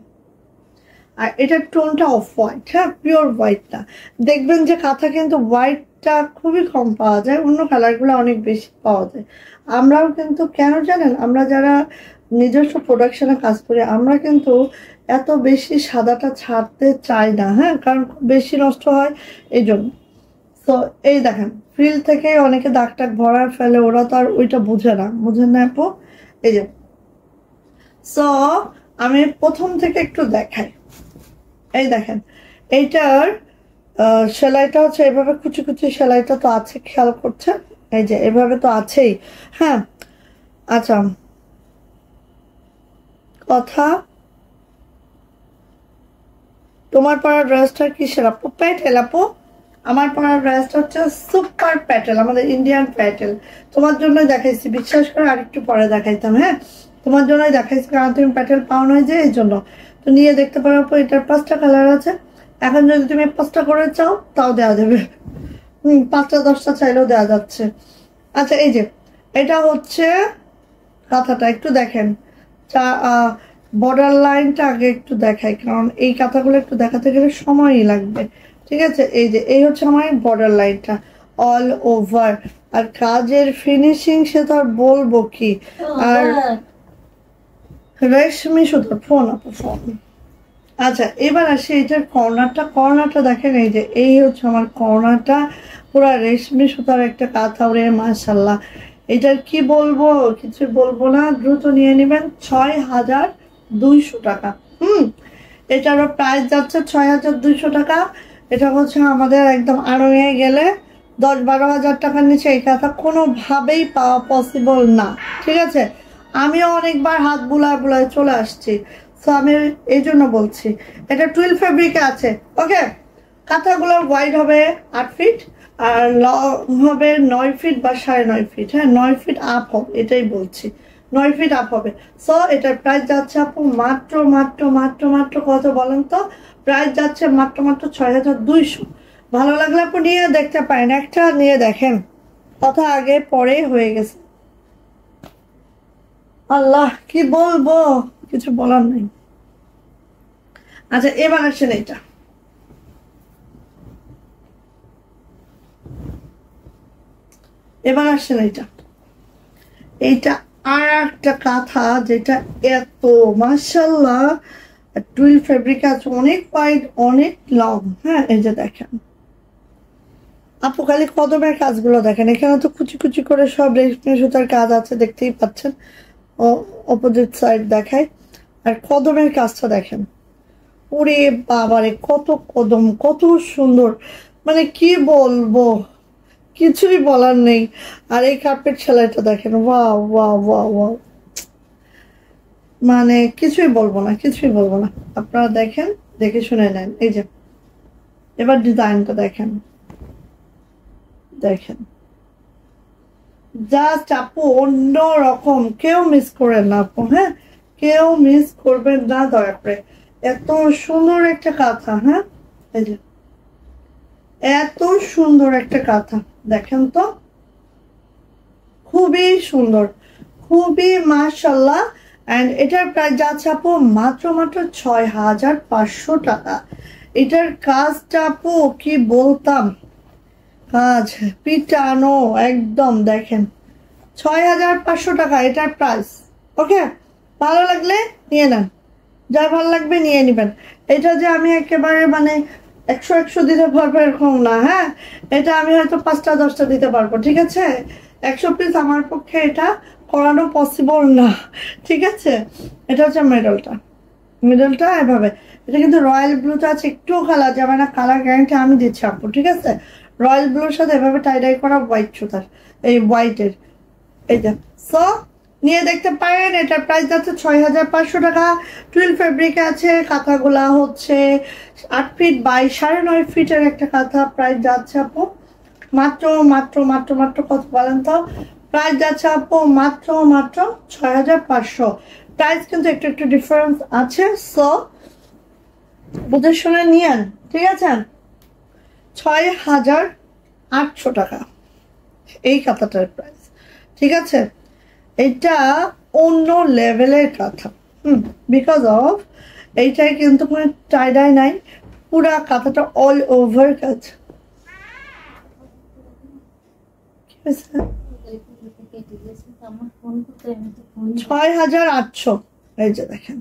আর এটার টোনটা অফ হোয়াইট, হ্যাঁ, পিওর হোয়াইট না। দেখবেন যে কাঁথা কিন্তু হোয়াইটটা খুবই কম পাওয়া যায়, অন্য কালারগুলো অনেক বেশি পাওয়া যায়। আমরাও কিন্তু কেন জানেন, আমরা যারা নিজস্ব প্রোডাকশনে কাজ করি আমরা কিন্তু এত বেশি সাদাটা ছাড়তে চাই না, হ্যাঁ, কারণ খুব বেশি নষ্ট হয় এই জন্য। তো এই দেখেন, ফ্রিল থেকে অনেকে দাগ টাগ ভরার ফেলে, ওরা তো আর ওইটা বুঝেন না আপু। এই যে, সো আমি প্রথম থেকে একটু দেখাই। এই দেখেন, এইটার সেলাইটা হচ্ছে এভাবে, কুচি কুচি সেলাইটা তো আছে, খেয়াল করছেন? এই যে এভাবে তো আছেই। হ্যাঁ, আচ্ছা, কথা তোমার পরা ড্রেসটা কিসের আপু? প্যাটেল আপু, আমার পরা ড্রেসটা হচ্ছে সুপার প্যাটেল, আমাদের ইন্ডিয়ান প্যাটেল। তোমার জন্যই দেখাইছি, বিশ্বাস করে আরেকটু পরে দেখাইতাম। হ্যাঁ, তোমার জন্যই দেখাইছি, কারণ তুমি প্যাটেল পাও নয় যে, এই জন্য। তো নিয়ে দেখতে পারো আপু, এটার 5টা কালার আছে। এখন যদি তুমি 5টা করে চাও তাও দেওয়া যাবে, 5টা 10টা চাইলেও দেওয়া যাচ্ছে। আচ্ছা, এই যে এটা হচ্ছে কাঁথাটা, একটু দেখেন। বর্ডার লাইনটা আগে একটু দেখাই, কারণ এই কাঁথাগুলো একটু দেখাতে গেলে সময়ই লাগবে। ঠিক আছে, এই যে এই হচ্ছে আমার বর্ডার লাইনটা অল ওভার। আর কাজের ফিনিশিং সে তো আর বলবো কি। আর রেশমি সুতো, ফোন আপু ফোন। আচ্ছা, এবার আসি এটার কর্নারটা দেখেন। এই যে এই হচ্ছে আমার কর্নারটা, পুরা রেশমি সুতার একটা কাঁথা রে মাশাআল্লাহ। এটার কি বলবো, কিছু বলবো না, দ্রুত নিয়ে নেবেন। ৬,২০০ টাকা। এটারও প্রাইস যাচ্ছে ৬,২০০ টাকা। এটা হচ্ছে আমাদের একদম আড়ঙে গেলে ১০-১২ হাজার টাকার নিচে এই কাঁথা কোনোভাবেই পাওয়া পসিবল না। ঠিক আছে, আমিও অনেকবার হাত বুলায় চলে আসছি। সো আমি এই জন্য বলছি, এটা টুইল ফেব্রিকে আছে। ওকে, কাঁথাগুলোর ওয়াইড হবে ৮ ফিট, আর লং হবে ৯ ফিট বা ৯.৫ ফিট। হ্যাঁ, ৯ ফিট আপ হবে, এটাই বলছি, ৯ ফিট আপ হবে। সো এটার প্রাইস যাচ্ছে আপু মাত্র কত বলেন তো? প্রাইস যাচ্ছে মাত্র ৬,২০০। ভালো লাগলে আপু নিয়ে দেখতে পারেন, একটা নিয়ে দেখেন। কথা আগে পরে হয়ে গেছে। আল্লাহ, কি বলবো, কিছু বলার নেই। আচ্ছা, এবার আসেন এটা। এইটা আর একটা কাঁথা, যেটা এত মাশাআল্লাহ টুইল ফেব্রিক আছে, অনেক ওয়াইড, অনেক লং। হ্যাঁ, এই যে দেখেন আপু, খালি কদমের কাজগুলো দেখেন। এখানে তো কুচি কুচি করে সব রেশমি সুতার কাজ আছে, দেখতেই পাচ্ছেন। অপোজিট সাইড দেখায়, আর কদমের কাজটা দেখেন। ওরে বাবারে, কত কদম, কত সুন্দর, মানে কি বলবো, কিছুই বলার নেই। আর এই কার্পেট সেলাইটা দেখেন, ওয়াও ওয়াও ওয়াও ওয়াও, মানে কিছুই বলবো না। আপনারা দেখেন, দেখে শুনে নেন। এই যে এবার ডিজাইনটা দেখেন, জাস্ট আপু অন্য রকম, কেউ মিস করেন না আপু। হ্যাঁ, কেউ মিস করবেন না দয়া করে। এত সুন্দর একটা কাঁথা। হ্যাঁ, এই যে এত সুন্দর একটা কাঁথা, দেখেন তো, খুবই সুন্দর, খুবই মাশাআল্লাহ। অ্যান্ড এটার প্রাইস যাচ্ছে আপু মাত্র 6,500 টাকা। এটার কাজটা আপু কি বলতাম, কাজ পিটানো একদম, দেখেন 6,500 টাকা এটার প্রাইস। ওকে, ভালো লাগলে নিয়ে নেন, যার ভালো লাগবে নিয়ে নেবেন। এটা যে আমি একেবারে মানে 100 দিতে পারবো এরকম না, হ্যাঁ, এটা আমি হয়তো 5টা 10টা দিতে পারবো, ঠিক আছে। 100 পিস আমার পক্ষে এটা করানো পসিবল না, ঠিক আছে। এটা হচ্ছে মিডলটা এভাবে। এটা কিন্তু রয়্যাল ব্লুটা আছে, একটু কালার যাবে না, কালার গ্যারান্টি আমি দিচ্ছি আপু, ঠিক আছে। রয়্যাল ব্লুর সাথে এভাবে টাইডাই করা হোয়াইট সুতার, এই হোয়াইটের এইটা। সো নিয়ে দেখতে পারেন। এটার প্রাইস যাচ্ছে 6,500 টাকা। টুইল ফেব্রিক আছে, কাঁথাগুলা হচ্ছে 8 ফিট বাই 9.5 ফিটের একটা কাঁথা। প্রাইস যাচ্ছে আপু মাত্র কত বলেন তো? প্রাইস যাচ্ছে আপু মাত্র 6,500। প্রাইস কিন্তু একটু ডিফারেন্স আছে, সো বুঝে শুনে নিয়েন, ঠিক আছে। 6,800 টাকা এই কাঁথাটার প্রাইস, ঠিক আছে। এটা অন্য লেভেলের কাঁথা, বিকজ অফ এইটাই কিন্তু কোনো টাইডাই নাই, পুরা কাঁথাটা অল ওভার কাজ। 6,800। এই যে দেখেন,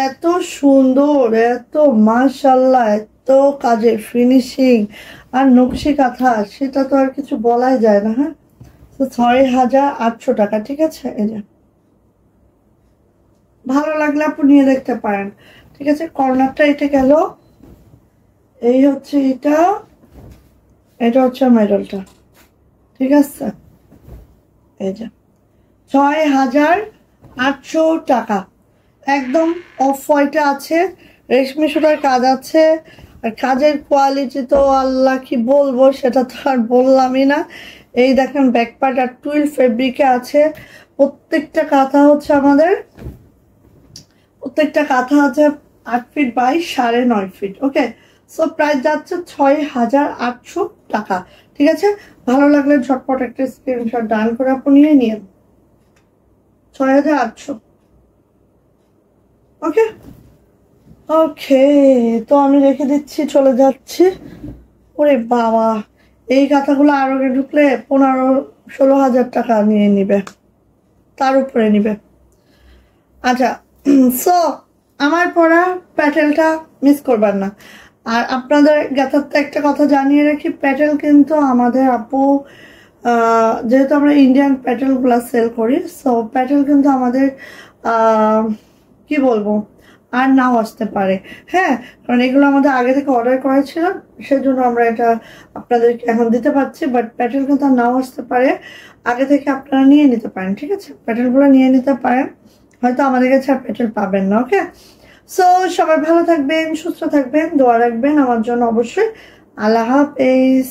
এত সুন্দর, এত মাশাআল্লাহ, এত কাজের ফিনিশিং আর নকশি কাঁথা, সেটা তো আর কিছু বলাই যায় না। হ্যাঁ, 6,800 টাকা, ঠিক আছে। এই যে ভালো লাগলে আপনি নিয়ে দেখতে পারেন, ঠিক আছে। কর্নারটা এটা গেল, এই হচ্ছে এটা হচ্ছে মেডেলটা, ঠিক আছে। এই যে 6,800 টাকা, একদম অফ হোয়াইটে আছে, রেশমি সুতার কাজ আছে। আর কাজের কোয়ালিটি তো আল্লাহ কি বলবো, সেটা তো আর বললামই না। এই দেখেন ব্যাক পার্ট আর টুইল ফেব্রিকে আছে। প্রত্যেকটা কাঁথা হচ্ছে 8 feet by 9.5 feet. Okay, so price যাচ্ছে 6,800 টাকা, ঠিক আছে। ভালো লাগলে ঝটপট একটা স্ক্রিনশট ডান করে আপনি নিয়ে 6,800। ওকে ওকে, তো আমি রেখে দিচ্ছি, চলে যাচ্ছি। ওরে বাবা, এই কাঁথাগুলো আরো ঢুকলে 15-16 হাজার টাকা নিয়ে নিবে, তার উপরে নিবে। আচ্ছা, সো আমার পড়া প্যাটেলটা মিস করবার না। আর আপনাদের গাথাতে একটা কথা জানিয়ে রাখি, প্যাটেল কিন্তু আমাদের আপু, যেহেতু আমরা ইন্ডিয়ান প্যাটেলগুলো সেল করি, সো প্যাটেল কিন্তু আমাদের কি বলবো আর নাও আসতে পারে, হ্যাঁ, কারণ এগুলো আমাদের আগে থেকে অর্ডার করা ছিল, সেজন্য আমরা এটা আপনাদেরকে এখন দিতে পারছি। বাট প্যাটেল কিন্তু আর নাও আসতে পারে, আগে থেকে আপনারা নিয়ে নিতে পারেন, ঠিক আছে। প্যাটেলগুলো নিয়ে নিতে পারেন, হয়তো আমাদের কাছে আর প্যাটেল পাবেন না। ওকে, সো সবাই ভালো থাকবেন, সুস্থ থাকবেন, দোয়া রাখবেন আমার জন্য অবশ্যই। আল্লাহ হাফেজ।